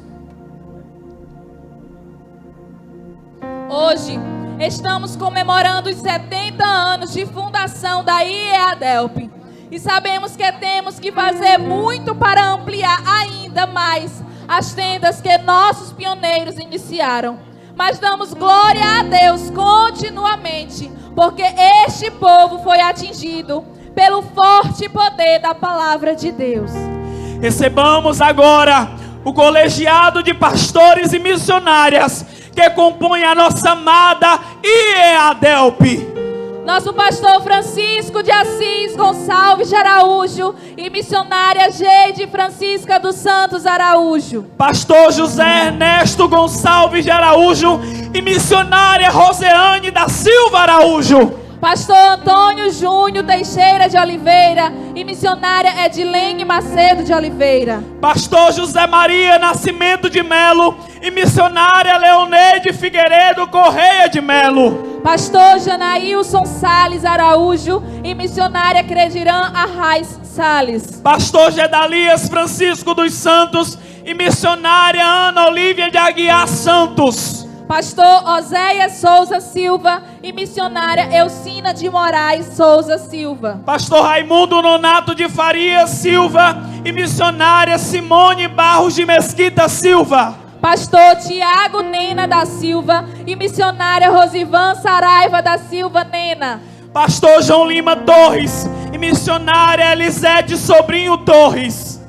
H: Hoje estamos comemorando os 70 anos de fundação da IEADELP e sabemos que temos que fazer muito para ampliar ainda mais as tendas que nossos pioneiros iniciaram. Mas damos glória a Deus continuamente, porque este povo foi atingido pelo forte poder da palavra de Deus.
G: Recebamos agora o colegiado de pastores e missionárias que compõe a nossa amada IEADELP.
H: Nosso pastor Francisco de Assis Gonçalves de Araújo e missionária Geide Francisca dos Santos Araújo.
G: Pastor José Ernesto Gonçalves de Araújo e missionária Roseane da Silva Araújo.
H: Pastor Antônio Júnior Teixeira de Oliveira e missionária Edilene Macedo de Oliveira.
G: Pastor José Maria Nascimento de Melo e missionária Leoneide Figueiredo Correia de Melo.
H: Pastor Janaílson Salles Araújo e missionária Credirã Arraes Salles.
G: Pastor Gedalias Francisco dos Santos e missionária Ana Olívia de Aguiar Santos.
H: Pastor Oséias Souza Silva e missionária Elcina de Moraes Souza Silva.
G: Pastor Raimundo Nonato de Faria Silva e missionária Simone Barros de Mesquita Silva.
H: Pastor Tiago Nena da Silva e missionária Rosivan Saraiva da Silva Nena.
G: Pastor João Lima Torres e missionária Elisete Sobrinho Torres.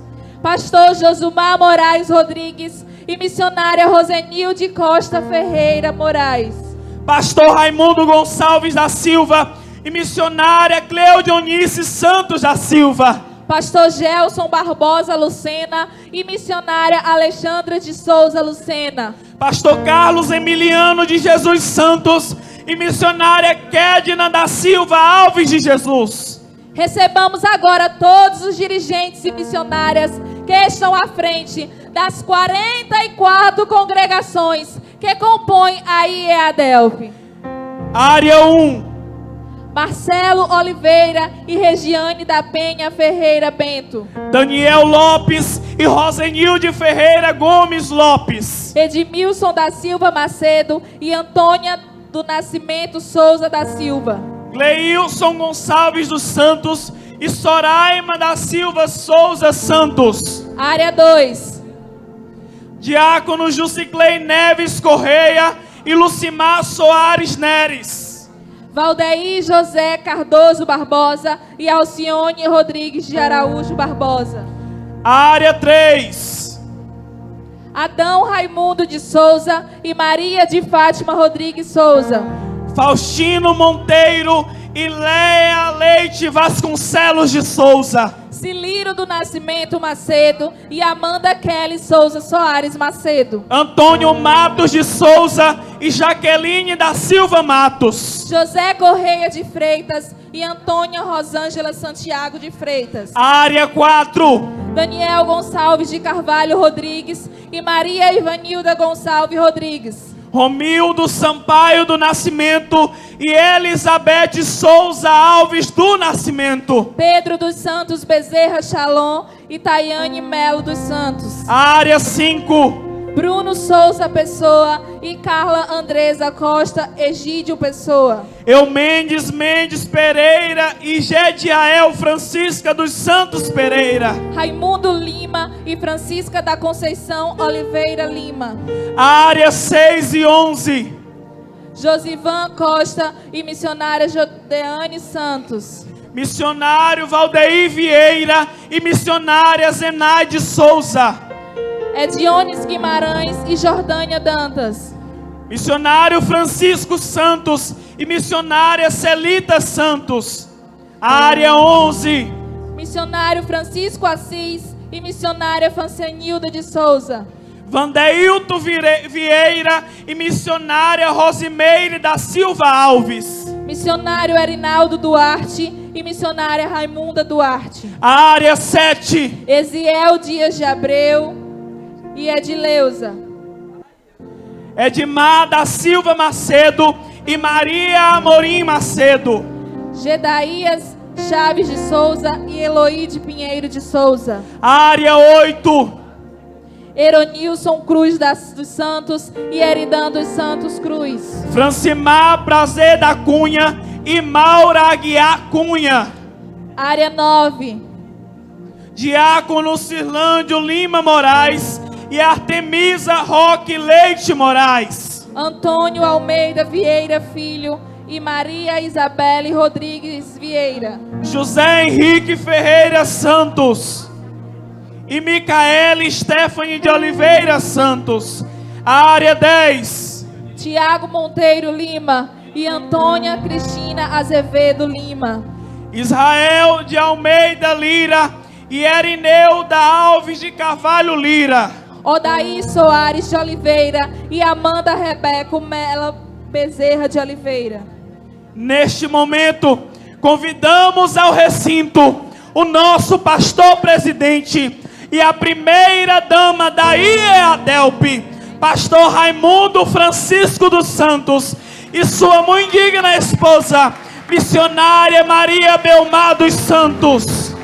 H: Pastor Josumar Moraes Rodrigues e missionária Rosenilde Costa Ferreira Moraes.
G: Pastor Raimundo Gonçalves da Silva e missionária Cleodionice Santos da Silva.
H: Pastor Gelson Barbosa Lucena e missionária Alexandra de Souza Lucena.
G: Pastor Carlos Emiliano de Jesus Santos e missionária Kedna da Silva Alves de Jesus.
H: Recebamos agora todos os dirigentes e missionárias que estão à frente das 44 congregações que compõem a IEADELP.
G: Área 1.
H: Marcelo Oliveira e Regiane da Penha Ferreira Bento.
G: Daniel Lopes e Rosenilde Ferreira Gomes Lopes.
H: Edmilson da Silva Macedo e Antônia do Nascimento Souza da Silva.
G: Gleilson Gonçalves dos Santos e Soraima da Silva Souza Santos.
H: Área 2.
G: Diácono Juciclei Neves Correia e Lucimar Soares Neres.
H: Valdeir José Cardoso Barbosa e Alcione Rodrigues de Araújo Barbosa.
G: Área 3.
H: Adão Raimundo de Souza e Maria de Fátima Rodrigues Souza.
G: Faustino Monteiro e Léa Leite Vasconcelos de Souza.
H: Ciliro do Nascimento Macedo e Amanda Kelly Souza Soares Macedo.
G: Antônio Matos de Souza e Jaqueline da Silva Matos.
H: José Correia de Freitas e Antônia Rosângela Santiago de Freitas.
G: Área 4.
H: Daniel Gonçalves de Carvalho Rodrigues e Maria Ivanilda Gonçalves Rodrigues.
G: Romildo Sampaio do Nascimento e Elizabeth Souza Alves do Nascimento.
H: Pedro dos Santos Bezerra Shalom e Tayane Melo dos Santos.
G: Área 5.
H: Bruno Souza Pessoa e Carla Andresa Costa Egídio Pessoa.
G: Eumendes Mendes Pereira e Gediael Francisca dos Santos Pereira.
H: Raimundo Lima e Francisca da Conceição Oliveira Lima.
G: Área 6 e 11.
H: Josivan Costa e missionária Jodeane Santos.
G: Missionário Valdeir Vieira e missionária Zenaide Souza.
H: Ediones Guimarães e Jordânia Dantas.
G: Missionário Francisco Santos e missionária Celita Santos. Área 11.
H: Missionário Francisco Assis e missionária Fancenilda de Souza.
G: Vandeilton Vieira e missionária Rosimeire da Silva Alves.
H: Missionário Erinaldo Duarte e missionária Raimunda Duarte.
G: Área 7.
H: Eziel Dias de Abreu e Edileuza.
G: Edmar da Silva Macedo e Maria Amorim Macedo.
H: Gedaías Chaves de Souza e Eloíde Pinheiro de Souza.
G: Área 8.
H: Eronilson Cruz dos Santos e Eridan dos Santos Cruz.
G: Francimar Prazer da Cunha e Maura Aguiar Cunha.
H: Área 9.
G: Diácono Cirlândio Lima Moraes e Artemisa Roque Leite Moraes.
H: Antônio Almeida Vieira Filho e Maria Isabelle Rodrigues Vieira.
G: José Henrique Ferreira Santos e Micaele Stephanie de Oliveira Santos. Área 10.
H: Tiago Monteiro Lima e Antônia Cristina Azevedo Lima.
G: Israel de Almeida Lira e Erineuda Alves de Carvalho Lira.
H: Odaí Soares de Oliveira e Amanda Rebeca Mela Bezerra de Oliveira.
G: Neste momento, convidamos ao recinto o nosso pastor presidente e a primeira dama da IEADELP, pastor Raimundo Francisco dos Santos, e sua muito digna esposa, missionária Maria Belmar dos Santos.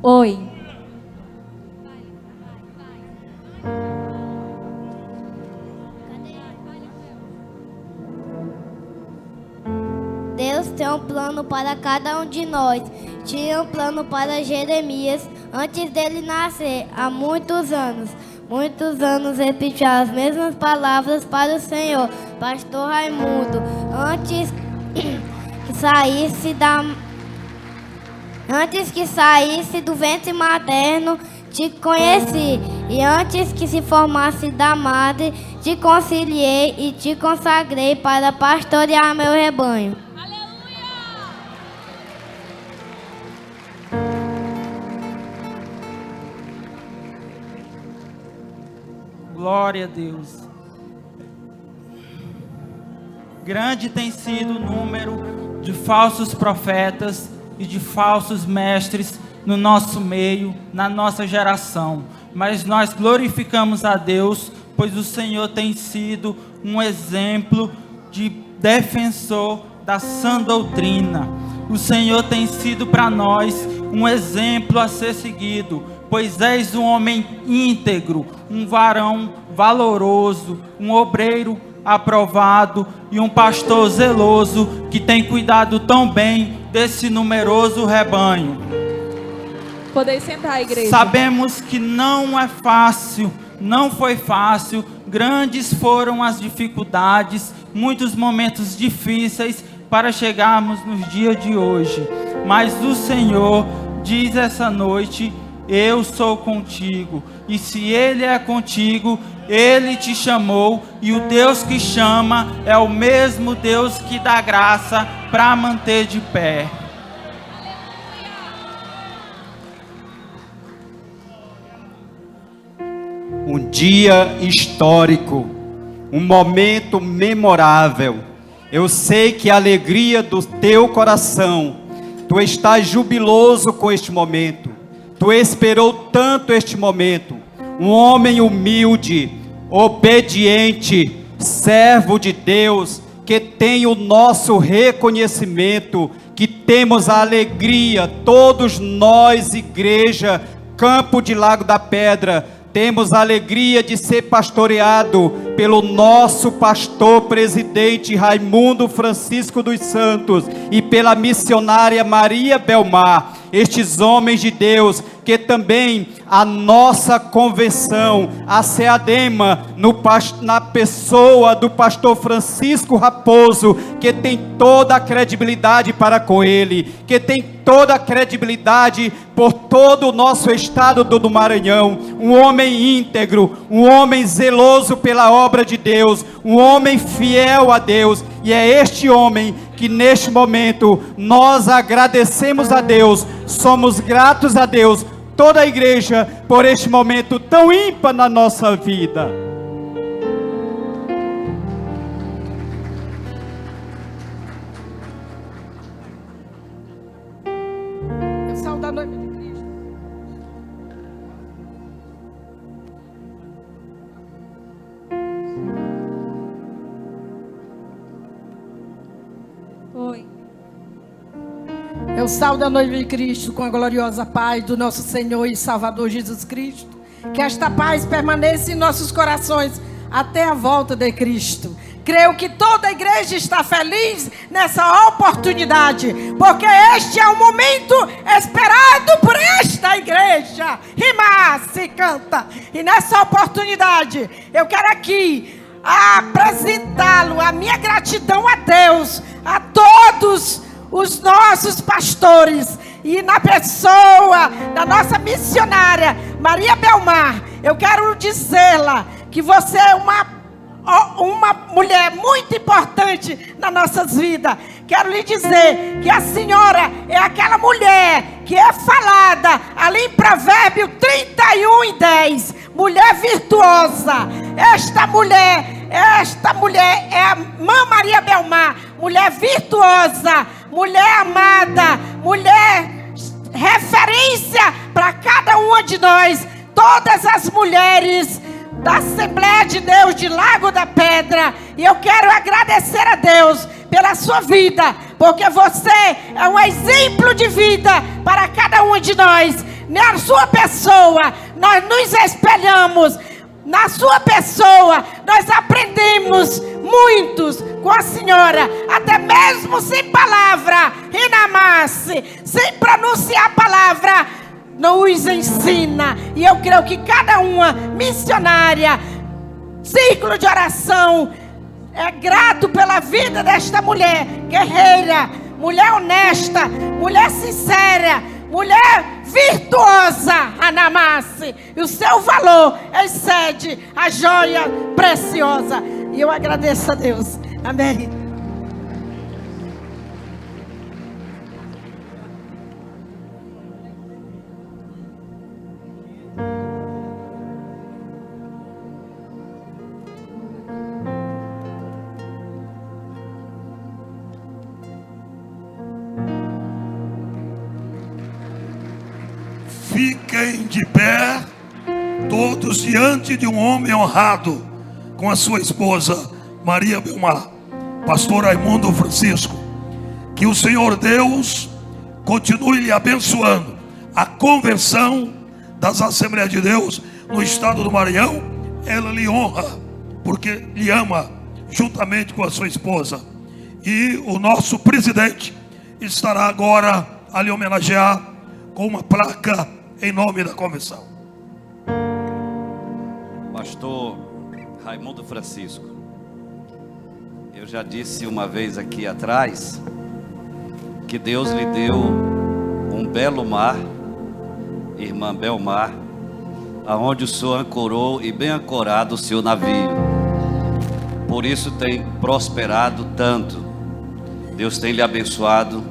H: Oi.
J: Deus tem um plano para cada um de nós. Tinha um plano para Jeremias antes dele nascer, há muitos anos. Muitos anos repetiu as mesmas palavras para o Senhor. Pastor Raimundo, antes que saísse do ventre materno, te conheci. E antes que se formasse da madre, te conciliei e te consagrei para pastorear meu rebanho.
K: Glória a Deus. Grande tem sido o número de falsos profetas e de falsos mestres no nosso meio, na nossa geração. Mas nós glorificamos a Deus, pois o Senhor tem sido um exemplo de defensor da sã doutrina. O Senhor tem sido para nós um exemplo a ser seguido, pois és um homem íntegro, um varão valoroso, um obreiro aprovado e um pastor zeloso que tem cuidado tão bem desse numeroso rebanho.
H: Podeis sentar, igreja.
K: Sabemos que não é fácil, não foi fácil, grandes foram as dificuldades, muitos momentos difíceis para chegarmos nos dias de hoje. Mas o Senhor diz essa noite: eu sou contigo. E se Ele é contigo, Ele te chamou, e o Deus que chama é o mesmo Deus que dá graça para manter de pé.
L: Um dia histórico, um momento memorável. Eu sei que a alegria do teu coração, tu estás jubiloso com este momento. Tu esperou tanto este momento. Um homem humilde, obediente, servo de Deus, que tem o nosso reconhecimento, que temos a alegria, todos nós, igreja, Campo de Lago da Pedra, temos a alegria de ser pastoreado pelo nosso pastor presidente Raimundo Francisco dos Santos e pela missionária Maria Belmar. estes homens de Deus, que também a nossa convenção, a SEADEMA, na pessoa do pastor Francisco Raposo, que tem toda a credibilidade para com ele, que tem toda a credibilidade por todo o nosso estado do Maranhão, um homem íntegro, um homem zeloso pela obra de Deus, um homem fiel a Deus, e é este homem que neste momento nós agradecemos a Deus, somos gratos a Deus, toda a igreja, por este momento tão ímpar na nossa vida.
M: Eu saúdo a noiva de Cristo.
H: Oi.
M: Eu saúdo a noiva de Cristo com a gloriosa paz do nosso Senhor e Salvador Jesus Cristo. Que esta paz permaneça em nossos corações até a volta de Cristo. Creio que toda a igreja está feliz nessa oportunidade, porque este é o momento esperado por esta igreja. Rima, se canta. E nessa oportunidade, eu quero aqui apresentá-lo, a minha gratidão a Deus, a todos os nossos pastores, e na pessoa da nossa missionária Maria Belmar, eu quero dizê-la que você é uma mulher muito importante nas nossas vidas. Quero lhe dizer que a senhora é aquela mulher que é falada ali em Provérbio 31:10, mulher virtuosa. Esta mulher é a Mãe Maria Belmar, mulher virtuosa, mulher amada, mulher referência para cada uma de nós, todas as mulheres da Assembleia de Deus de Lago da Pedra. E eu quero agradecer a Deus pela sua vida, porque você é um exemplo de vida para cada um de nós. Na sua pessoa nós nos espelhamos, na sua pessoa nós aprendemos muitos com a senhora, até mesmo sem palavra, Renamasse, sem pronunciar a palavra, nos ensina. E eu creio que cada uma missionária, círculo de oração, é grato pela vida desta mulher guerreira, mulher honesta, mulher sincera, mulher virtuosa, Renamasse. E o seu valor excede a joia preciosa. E eu agradeço a Deus. Amém.
A: Fiquem de pé, todos diante de um homem honrado, com a sua esposa Maria Belmar, pastor Raimundo Francisco. Que o Senhor Deus continue lhe abençoando a conversão das Assembleias de Deus no estado do Maranhão. Ela lhe honra, porque lhe ama, juntamente com a sua esposa. E o nosso presidente estará agora a lhe homenagear com uma placa em nome da convenção.
B: Pastor Raimundo Francisco, eu já disse uma vez aqui atrás que Deus lhe deu um belo mar, irmã Belmar, aonde o senhor ancorou e bem ancorado o seu navio. Por isso tem prosperado tanto. Deus tem lhe abençoado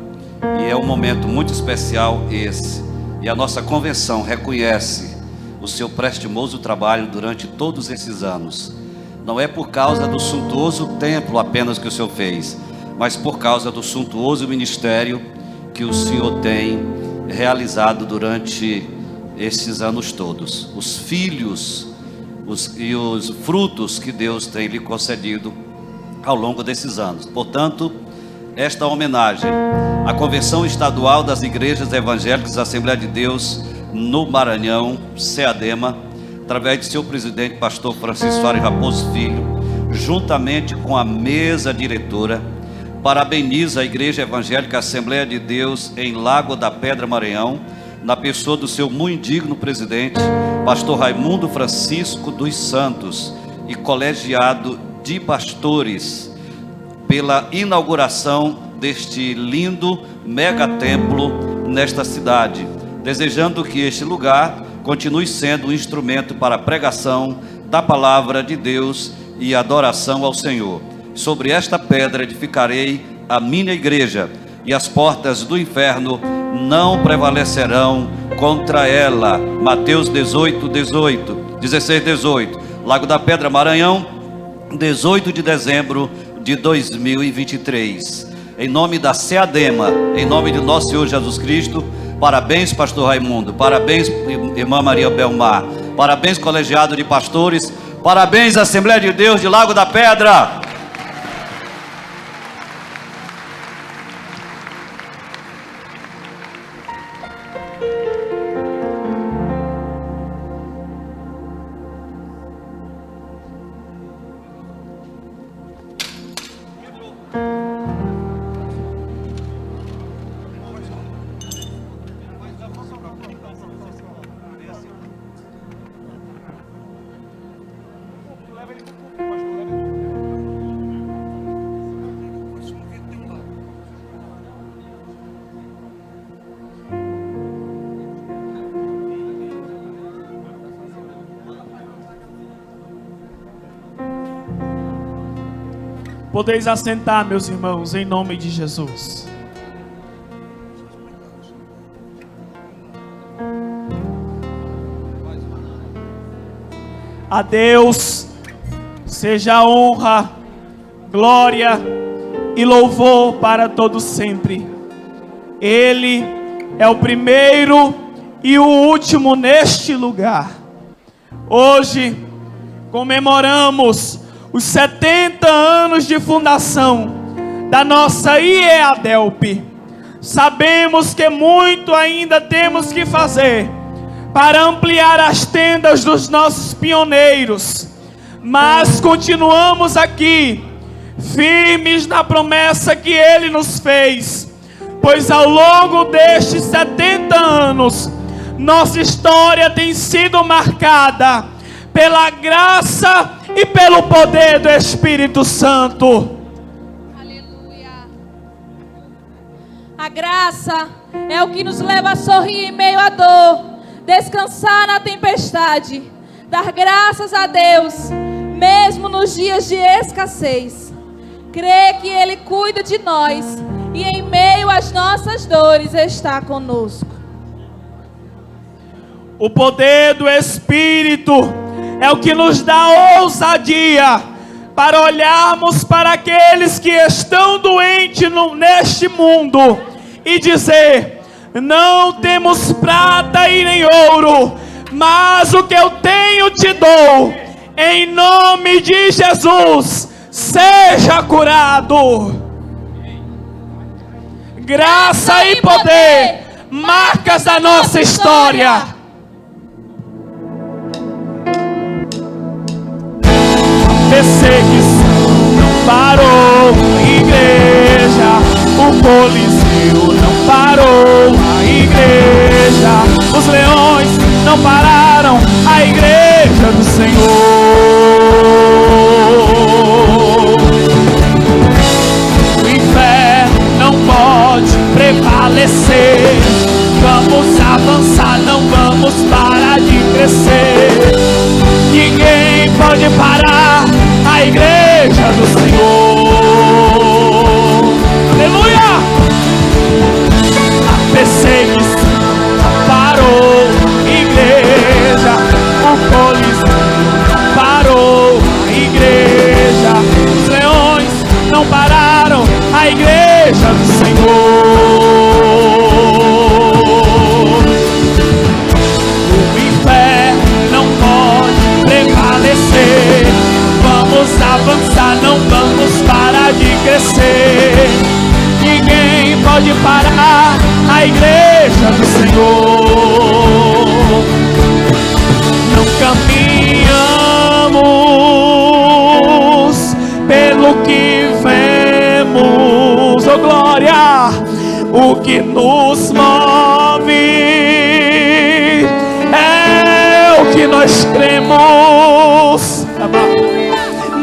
B: e é um momento muito especial esse. E a nossa convenção reconhece o seu prestimoso trabalho durante todos esses anos. Não é por causa do suntuoso templo apenas que o Senhor fez, mas por causa do suntuoso ministério que o Senhor tem realizado durante esses anos todos. Os filhos e os frutos que Deus tem lhe concedido ao longo desses anos. Portanto, esta homenagem à Convenção Estadual das Igrejas Evangélicas da Assembleia de Deus no Maranhão, SEADEMA, através de seu presidente, pastor Francisco Soares Raposo Filho, juntamente com a mesa diretora, parabeniza a Igreja Evangélica Assembleia de Deus em Lago da Pedra, Maranhão, na pessoa do seu muito digno presidente, pastor Raimundo Francisco dos Santos, e colegiado de pastores, pela inauguração deste lindo megatemplo nesta cidade, desejando que este lugar continue sendo um instrumento para a pregação da palavra de Deus e adoração ao Senhor. Sobre esta pedra edificarei a minha igreja, e as portas do inferno não prevalecerão contra ela. Mateus 16:18. Lago da Pedra, Maranhão, 18 de dezembro de 2023. Em nome da SEADEMA, em nome de nosso Senhor Jesus Cristo, parabéns, pastor Raimundo, parabéns, irmã Maria Belmar, parabéns, colegiado de pastores, parabéns, Assembleia de Deus de Lago da Pedra.
G: Podeis assentar, meus irmãos, em nome de Jesus. A Deus seja a honra, glória e louvor para todos sempre. Ele é o primeiro e o último neste lugar. Hoje comemoramos os 70 anos de fundação da nossa IEADELP. Sabemos que muito ainda temos que fazer para ampliar as tendas dos nossos pioneiros, mas continuamos aqui, firmes na promessa que Ele nos fez, pois ao longo destes 70 anos, nossa história tem sido marcada pela graça e pelo poder do Espírito Santo.
H: Aleluia. A graça é o que nos leva a sorrir em meio à dor, descansar na tempestade, dar graças a Deus, mesmo nos dias de escassez. Crer que Ele cuida de nós e em meio às nossas dores está conosco.
G: O poder do Espírito é o que nos dá ousadia para olharmos para aqueles que estão doentes neste mundo e dizer: não temos prata e nem ouro, mas o que eu tenho te dou. Em nome de Jesus, seja curado. Graça e poder, marcas da nossa história. Perseguição não parou a igreja, o Coliseu não parou a igreja, os leões não pararam a igreja do Senhor. O inferno não pode prevalecer, vamos avançar, não vamos parar de crescer. Ninguém pode parar a igreja do Senhor. Aleluia! A perseguição parou, igreja. O Coliseu parou, a igreja. Os leões não pararam a igreja do Senhor. O inferno não pode prevalecer. Vamos avançar, não vamos
N: o que nos move, é o que nós cremos.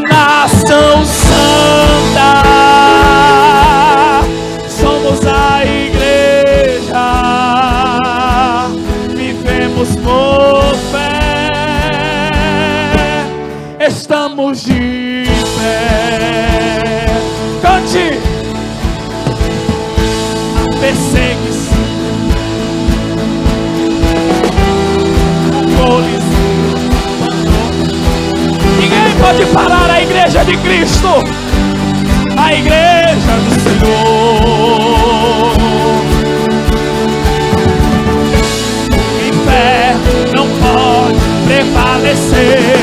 N: Nação Santa, somos a igreja, vivemos por fé, estamos de pé. Cante! A perseguição, ninguém pode parar a igreja de Cristo, a igreja do Senhor. O inferno não pode prevalecer.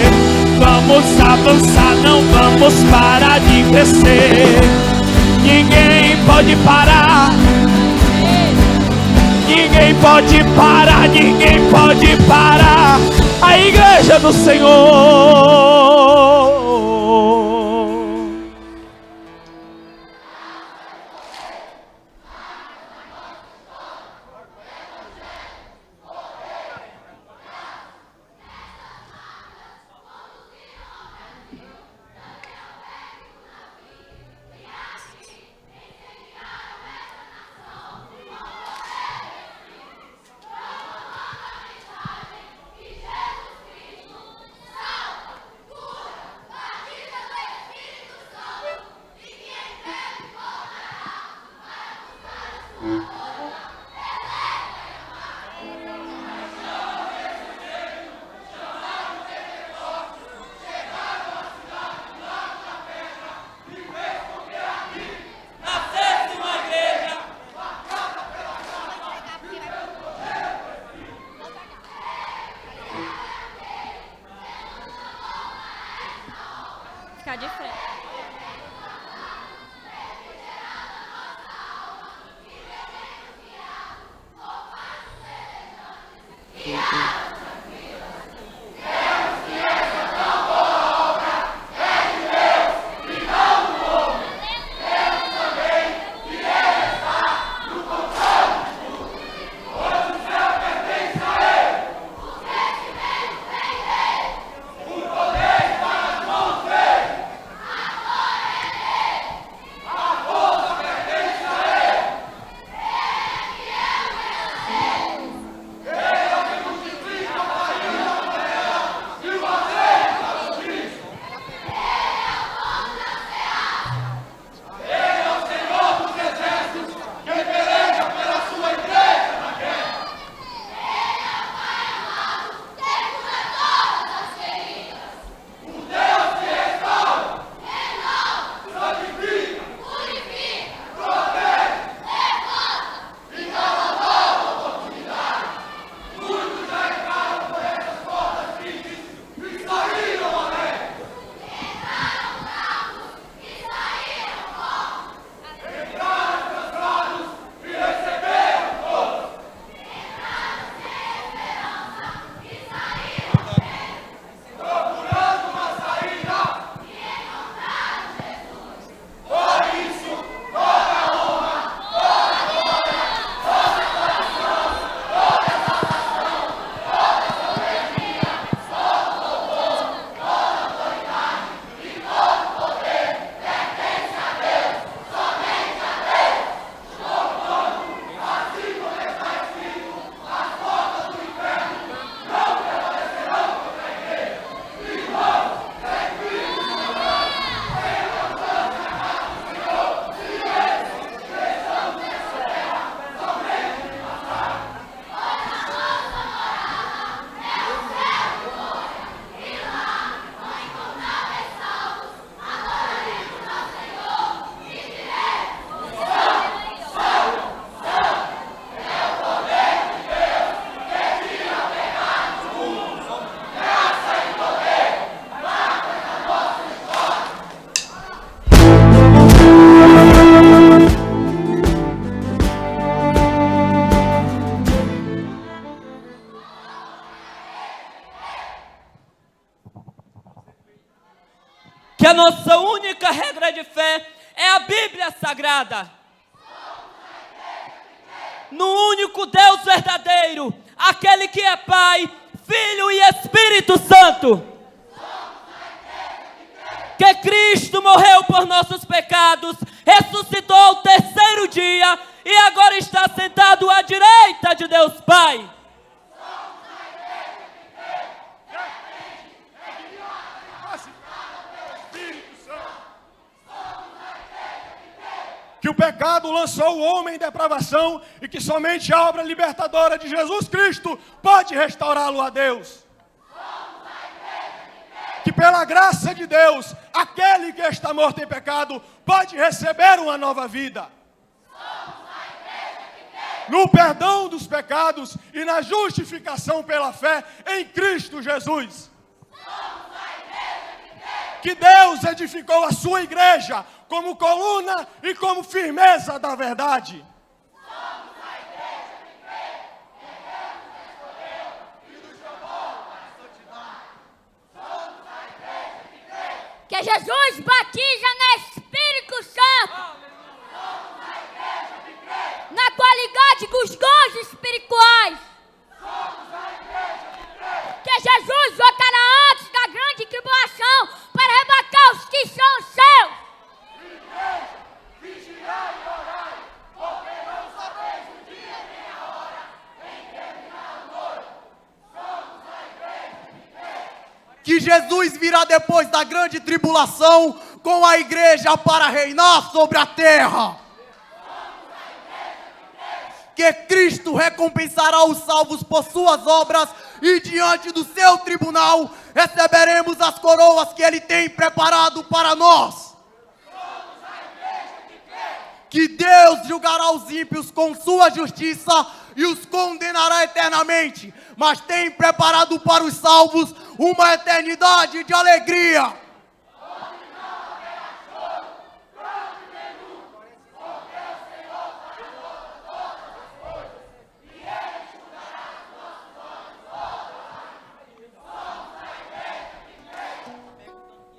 N: Vamos avançar, não vamos parar de crescer. Ninguém pode parar. Ninguém pode parar, ninguém pode parar a igreja do Senhor.
O: Ficar de frente.
P: que a nossa única regra de fé é a Bíblia Sagrada.
O: no único Deus verdadeiro, aquele que é Pai, Filho e Espírito Santo. Que Cristo morreu por nossos pecados, ressuscitou ao terceiro dia e agora está sentado à direita de Deus Pai.
P: Que o pecado lançou o homem em depravação e que somente a obra libertadora de Jesus Cristo pode restaurá-lo a Deus. Que pela graça de Deus, aquele que está morto em pecado pode receber uma nova vida. No perdão dos pecados e na justificação pela fé em Cristo Jesus. Que Deus edificou a sua igreja como coluna e como firmeza da verdade.
I: Que Jesus batiza no Espírito Santo, na qualidade dos dons espirituais. Que Jesus voltará antes da grande tribulação para arrebatar os que são seus. Vigiai e orai, porque não sabeis o dia nem a hora em que terminar a noite. Somos a igreja de Deus.
Q: Que Jesus virá depois da grande tribulação com a igreja para reinar sobre a terra. Que Cristo recompensará os salvos por suas obras e diante do seu tribunal receberemos as coroas que Ele tem preparado para nós. Que Deus julgará os ímpios com sua justiça e os condenará eternamente, mas tem preparado para os salvos uma eternidade de alegria.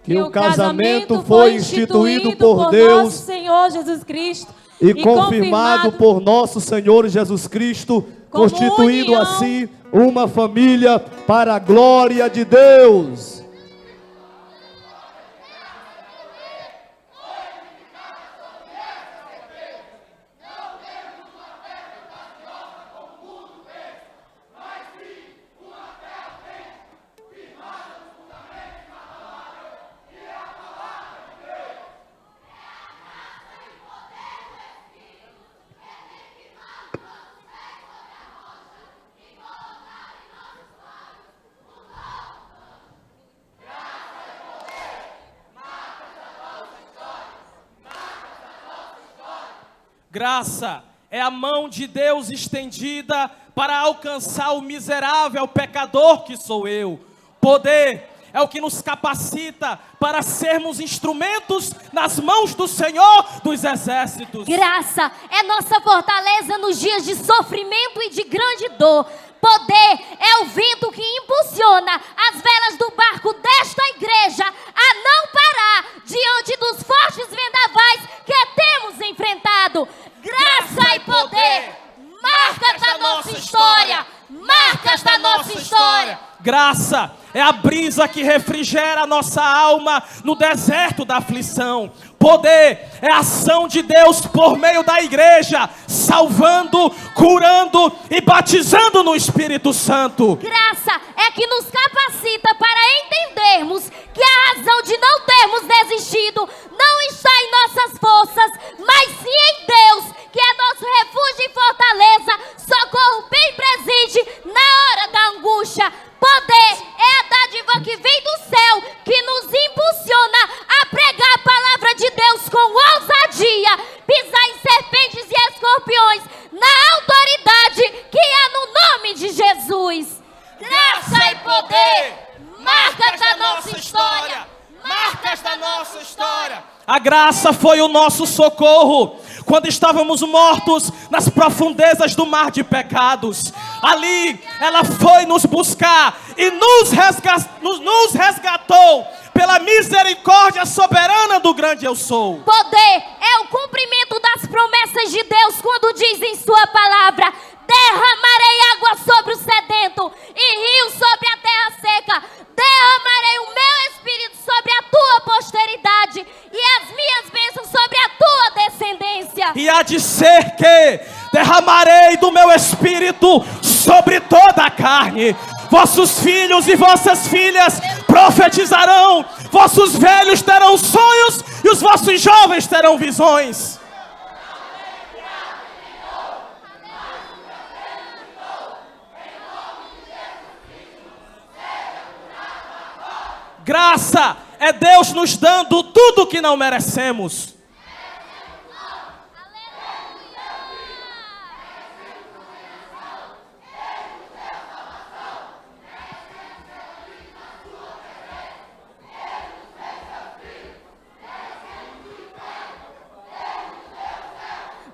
R: Que o casamento foi instituído por Deus,
H: nosso Senhor Jesus Cristo,
R: e confirmado por nosso Senhor Jesus Cristo, constituindo assim uma família para a glória de Deus.
N: Graça é a mão de Deus estendida para alcançar o miserável pecador que sou eu. Poder é o que nos capacita para sermos instrumentos nas mãos do Senhor dos exércitos.
I: Graça é nossa fortaleza nos dias de sofrimento e de grande dor. Poder é o vento que impulsiona as velas do barco desta igreja a não parar diante dos fortes vendavais que temos enfrentado. Graça e poder, marcas da nossa história, marcas da nossa história.
N: Graça é a brisa que refrigera a nossa alma no deserto da aflição. Poder é a ação de Deus por meio da igreja, salvando, curando e batizando no Espírito Santo.
I: Graça é que nos capacita para entendermos que a razão de não termos desistido não está em nossas forças, mas sim em Deus, que é nosso refúgio e fortaleza, socorro bem presente na hora da angústia. Poder é a dádiva que vem do céu, que nos impulsiona a pregar a palavra de Deus com ousadia, pisar em serpentes e escorpiões, na autoridade que há no nome de Jesus. Graça e poder, marcas da nossa história, marcas da nossa história.
N: A graça foi o nosso socorro quando estávamos mortos nas profundezas do mar de pecados. Ali ela foi nos buscar e nos resgatou pela misericórdia soberana do grande eu sou.
I: Poder é o cumprimento das promessas de Deus quando diz em sua palavra:
N: há de ser que derramarei do meu espírito sobre toda a carne. Vossos filhos e vossas filhas profetizarão, vossos velhos terão sonhos e os vossos jovens terão visões. Graça é Deus nos dando tudo que não merecemos.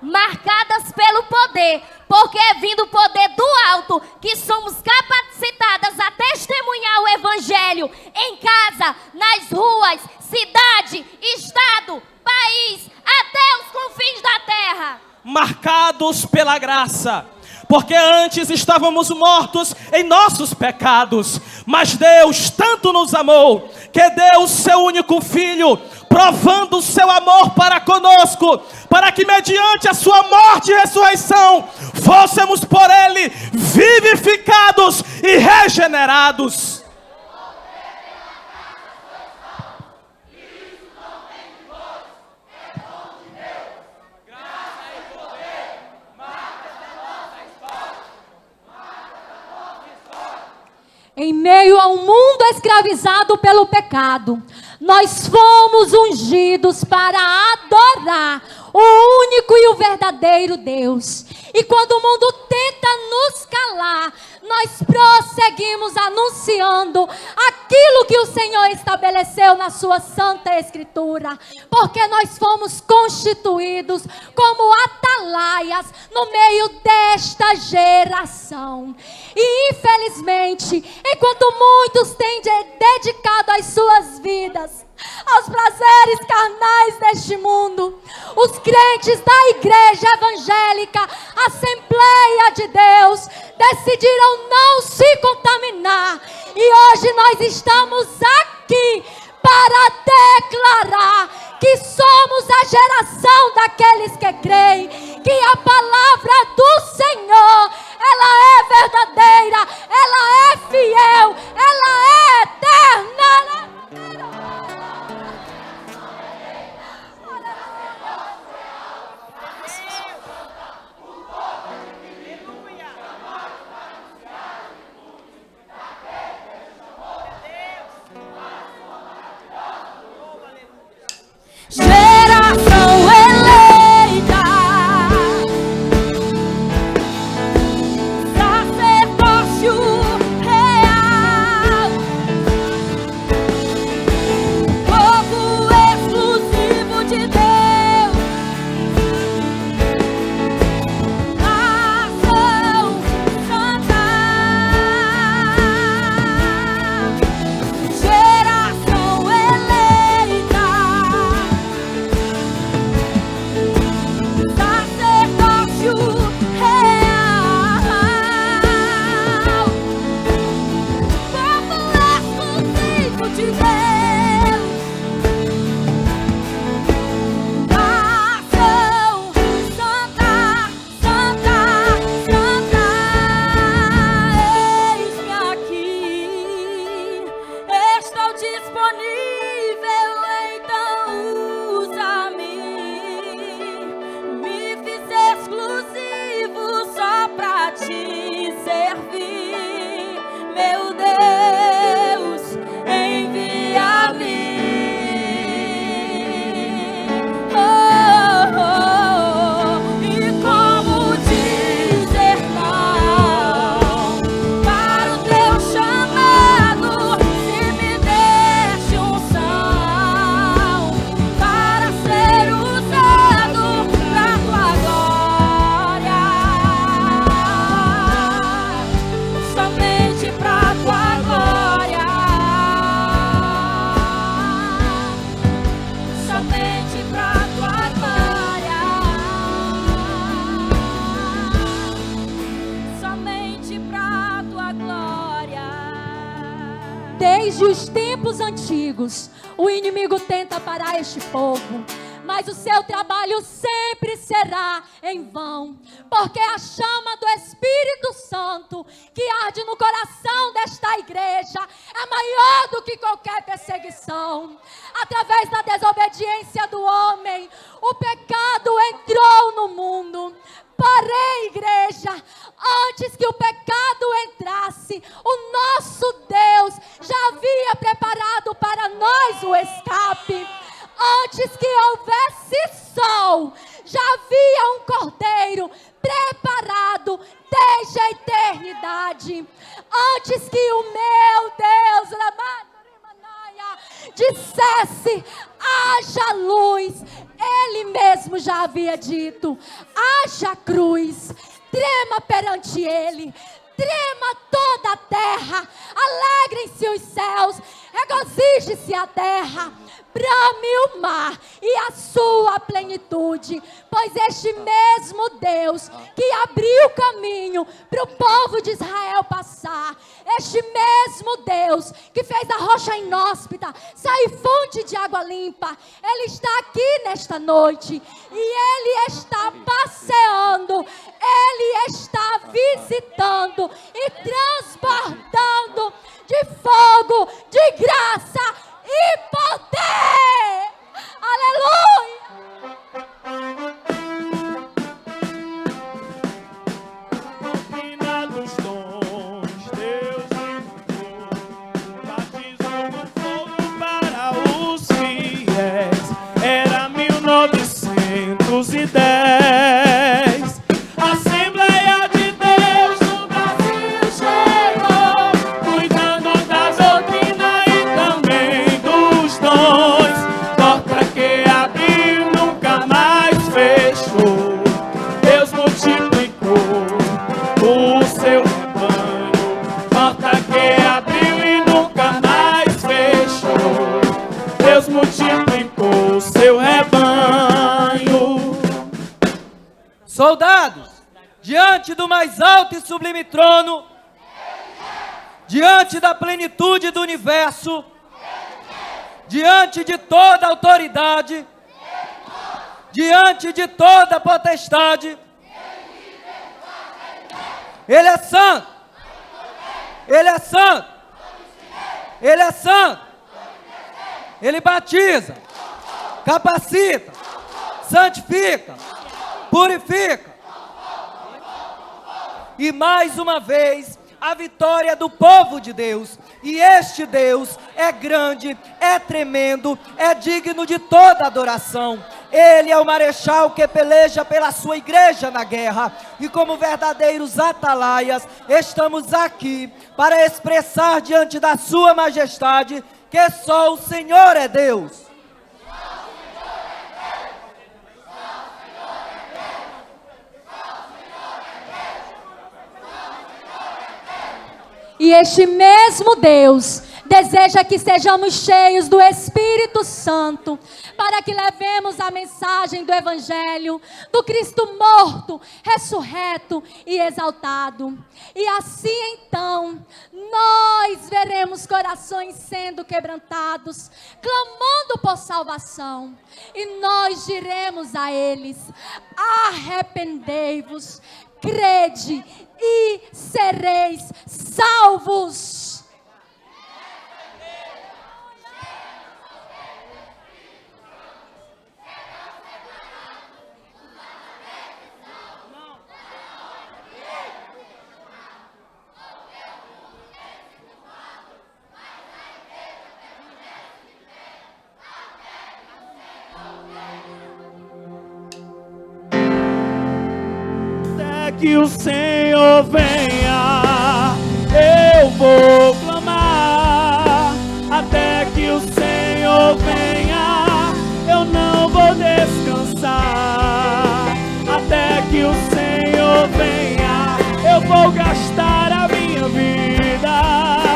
S: Marcadas pelo poder, porque é vindo o poder do alto que somos capacitadas a testemunhar o evangelho em casa, nas ruas, cidade, estado, país, até os confins da terra.
N: Marcados pela graça, porque antes estávamos mortos em nossos pecados, mas Deus tanto nos amou que deu o seu único filho, provando o seu amor para conosco, para que mediante a sua morte e ressurreição fôssemos por ele vivificados e regenerados.
T: Em meio a um mundo escravizado pelo pecado, nós fomos ungidos para adorar o único e o verdadeiro Deus. E quando o mundo tenta nos calar, nós prosseguimos anunciando aquilo que o Senhor estabeleceu na sua Santa Escritura, porque nós fomos constituídos como atalaias no meio desta geração. E infelizmente, enquanto muitos têm dedicado as suas vidas aos prazeres carnais deste mundo, os crentes da igreja evangélica, Assembleia de Deus, decidiram não se contaminar. E hoje nós estamos aqui para declarar que somos a geração daqueles que creem, que a palavra do Senhor, ela é verdadeira, ela é fiel, ela é eterna.
I: Geração eleita, sacerdócio real, povo exclusivo de Deus, nação santa, geração eleita, sacerdócio real, povo exclusivo de Deus, nação santa, santa, santa. Eis-me aqui, estou disponível, então usa-me. Me fiz exclusivo só pra te servir, meu Deus, envia-me. Oh, oh, oh. E como dizer não para o teu chamado, se me deste unção para ser usado pra tua glória, somente pra tua glória, somente pra tua glória, somente pra tua glória.
T: Desde os tempos antigos, o inimigo tenta parar este povo, mas o seu trabalho sempre será em vão, porque a chama do Espírito Santo que arde no coração desta igreja é maior do que qualquer perseguição. Através da desobediência do homem, o pecado entrou no mundo. Porém, igreja, antes que o pecado entrasse, o nosso Deus já havia preparado para nós o escape. Antes que houvesse sol, já havia um cordeiro preparado desde a eternidade. Antes que o meu Deus dissesse, haja luz, Ele mesmo já havia dito, haja cruz. Trema perante Ele, trema toda a terra, alegrem-se os céus, regozije-se a terra, brame o mar e a sua plenitude, pois este mesmo Deus que abriu o caminho para o povo de Israel passar, este mesmo Deus que fez a rocha inóspita sair fonte de água limpa, Ele está aqui nesta noite e Ele está passeando, Ele está visitando e transbordando de fogo, de graça e poder. Aleluia!
P: Doutrina dos dons, Deus enviou, batizou no fogo para os fiéis. Era 1910. Assembleia de Deus no Brasil chegou, cuidando da doutrina e também dos dons. Porta que abriu nunca mais fechou. Deus multiplicou o seu rebanho. Porta que abriu e nunca mais fechou. Deus multiplicou o seu rebanho.
O: Soldados, diante do mais alto e sublime trono, diante da plenitude do universo, diante de toda autoridade, diante de toda potestade, Ele é santo, Ele é santo, Ele é santo, Ele batiza, capacita, santifica, purifica. E mais uma vez, a vitória do povo de Deus. E este Deus é grande, é tremendo, é digno de toda adoração. Ele é o marechal que peleja pela sua igreja na guerra. E como verdadeiros atalaias, estamos aqui para expressar diante da sua majestade que só o Senhor é Deus.
T: E este mesmo Deus deseja que sejamos cheios do Espírito Santo, para que levemos a mensagem do Evangelho, do Cristo morto, ressurreto e exaltado. E assim então, nós veremos corações sendo quebrantados, clamando por salvação. E nós diremos a eles: arrependei-vos, crede e sereis salvos.
P: Que o Senhor venha, eu vou clamar. Até que o Senhor venha, eu não vou descansar. Até que o Senhor venha, eu vou gastar a minha vida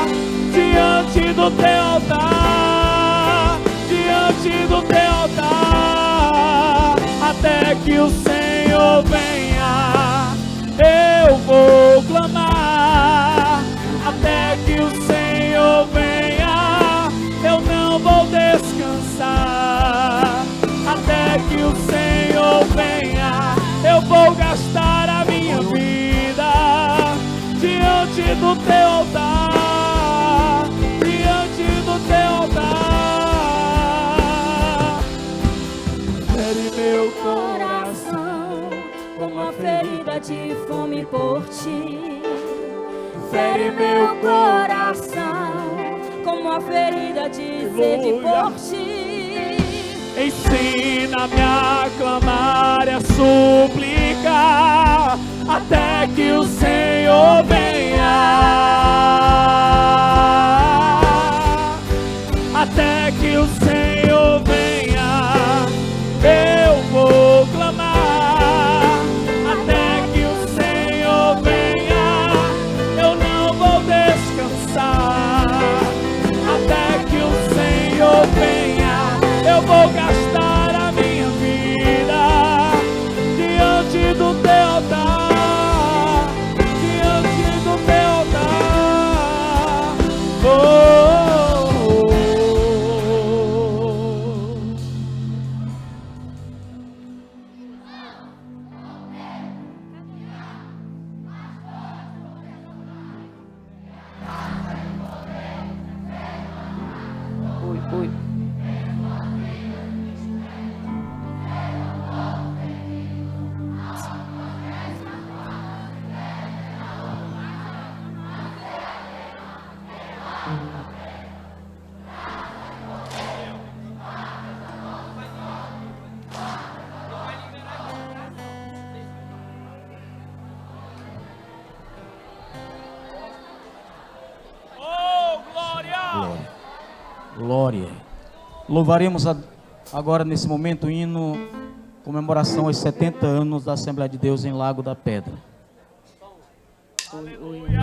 P: diante do teu altar, diante do teu altar. Até que o Senhor venha, eu vou clamar. Até que o Senhor venha, eu não vou descansar. Até que
I: uma ferida de fome por ti. Fere meu coração como uma ferida de sede por ti.
U: Ensina-me a clamar e a suplicar até que o Senhor venha. Até que o Senhor venha, eu vou clamar. Até que o Senhor venha, eu não vou descansar. Até que o Senhor venha, eu vou gastar a minha vida diante do teu altar, diante do teu altar. Oh.
K: Glória. Louvaremos agora nesse momento o hino comemoração aos 70 anos da Assembleia de Deus em Lago da Pedra.
N: Aleluia.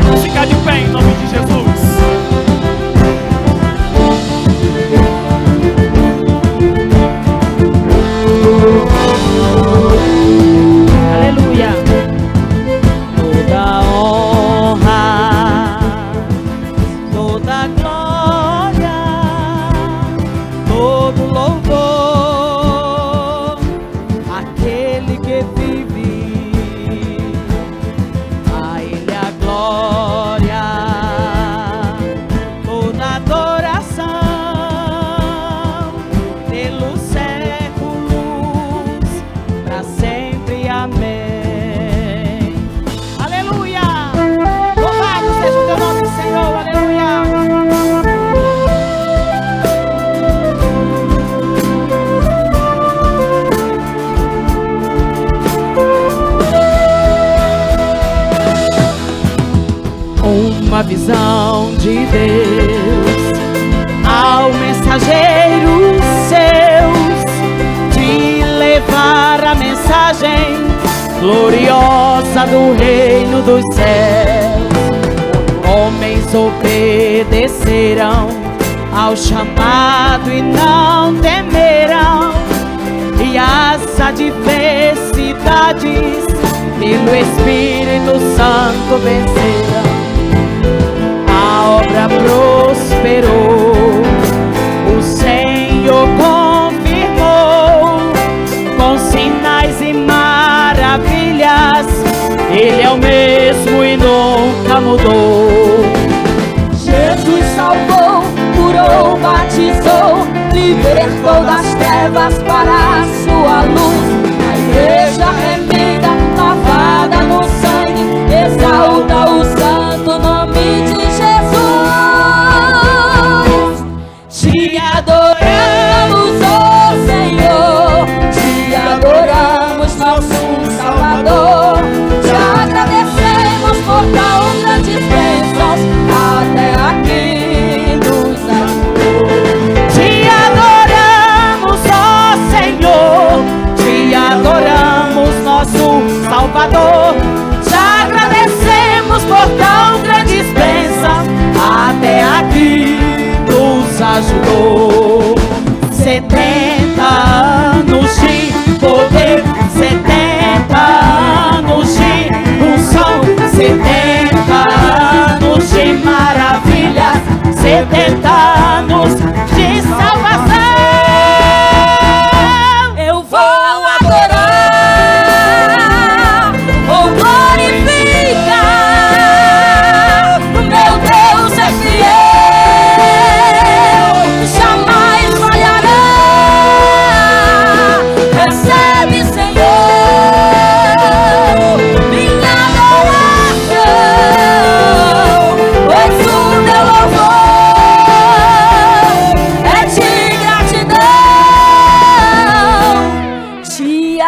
N: Vamos ficar de pé em nome de Jesus.
F: Aleluia. Toda honra, toda glória, todo louvor, aquele que vive, a Ele a glória, toda adoração, pelos séculos, para sempre, amém. Aleluia! Louvado seja o teu nome, Senhor, aleluia! Uma visão de Deus ao mensageiro seus, de levar a mensagem gloriosa do reino dos céus. Homens obedecerão ao chamado e não temerão, e as adversidades pelo Espírito Santo vencerão. A obra prosperou, o Senhor confirmou, com sinais e maravilhas, Ele é o mesmo e nunca mudou. Jesus salvou, curou, batizou, libertou das trevas para a sua luz. A igreja remida, lavada no sangue, exalta o santo nome de Jesus. Te adoramos, ó Senhor, te adoramos, nosso Salvador. Te agradecemos por tão grandes bênçãos, até aqui nos ajudou. Te adoramos.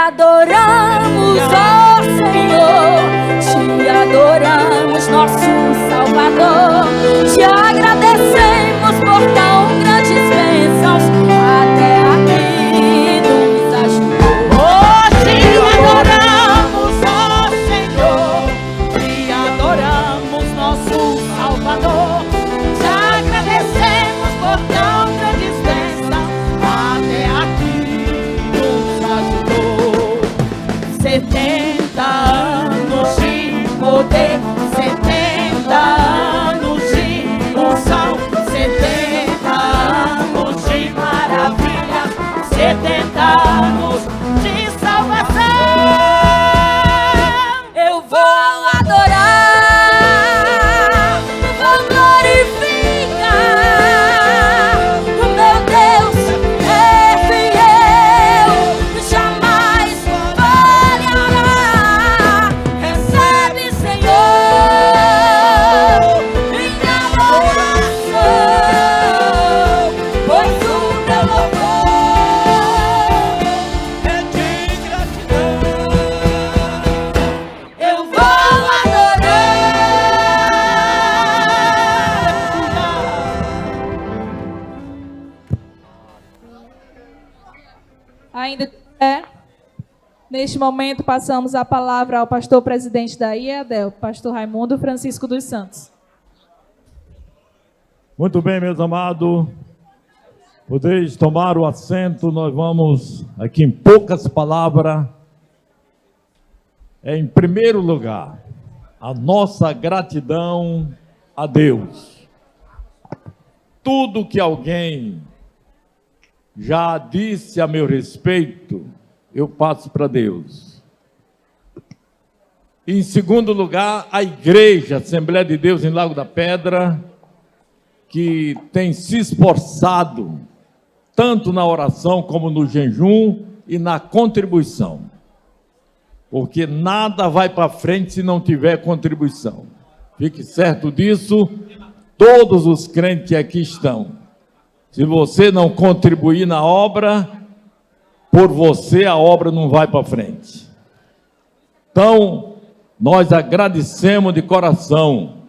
S: adoramos, ó Senhor, te adoramos, nosso Salvador. Te agradecemos por tão grandes bênçãos, até aqui nos ajudou. Oh, te adoramos, ó Senhor, te adoramos, nosso Salvador. Te agradecemos por tão grandes bênçãos, até aqui nos ajudou. 70 anos de poder, 70 anos de unção, 70 anos de maravilha, 70 anos de salvação. Eu vou adorar, vou glorificar. O meu Deus é fiel, jamais falhará. Recebe, Senhor, minha adoração, pois o teu louvor é de gratidão. Eu vou adorar.
H: Ainda neste momento, passamos a palavra ao pastor presidente da IEADEL, pastor Raimundo Francisco dos Santos.
D: Muito bem, meus amados, podeis tomar o assento. Nós vamos aqui em poucas palavras. Em primeiro lugar, a nossa gratidão a Deus. Tudo que alguém já disse a meu respeito, eu passo para Deus. Em segundo lugar, a igreja, Assembleia de Deus em Lago da Pedra, que tem se esforçado, tanto na oração como no jejum e na contribuição. Porque nada vai para frente se não tiver contribuição. Fique certo disso, todos os crentes que aqui estão. Se você não contribuir na obra, por você a obra não vai para frente. Então, nós agradecemos de coração.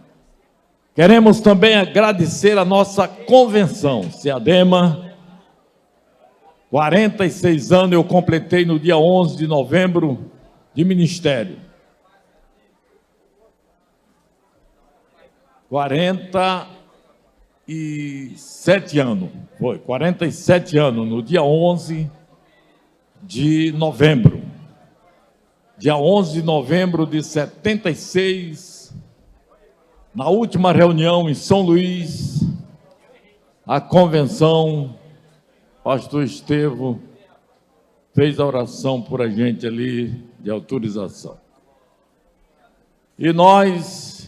D: Queremos também agradecer a nossa convenção, SEADEMA. 46 anos eu completei no dia 11 de novembro de ministério. 47 anos, foi 47 anos, no dia 11 de novembro. Dia 11 de novembro de 76, na última reunião em São Luís, a convenção, pastor Estevão fez a oração por a gente ali de autorização. E nós,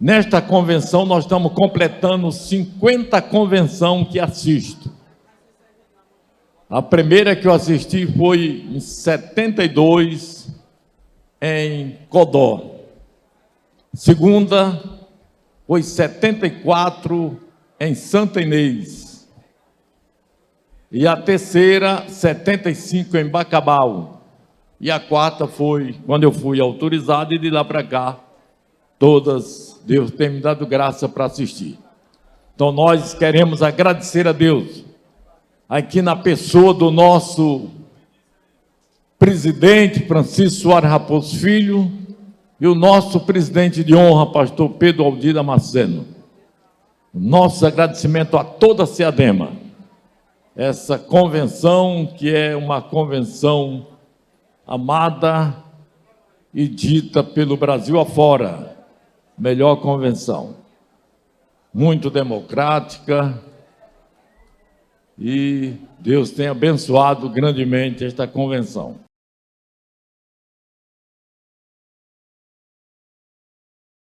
D: nesta convenção, nós estamos completando 50 convenções que assisto. A primeira que eu assisti foi em 72, em Codó. Segunda foi 74, em Santa Inês. E a terceira, 75, em Bacabal. E a quarta foi quando eu fui autorizado, e de lá para cá, todas, Deus tem me dado graça para assistir. Então nós queremos agradecer a Deus, aqui na pessoa do nosso presidente Francisco Soares Raposo Filho e o nosso presidente de honra, pastor Pedro Aldir Damasceno. Nosso agradecimento a toda a SEADEMA. Essa convenção que é uma convenção amada e dita pelo Brasil afora. Melhor convenção. Muito democrática. E Deus tem abençoado grandemente esta convenção.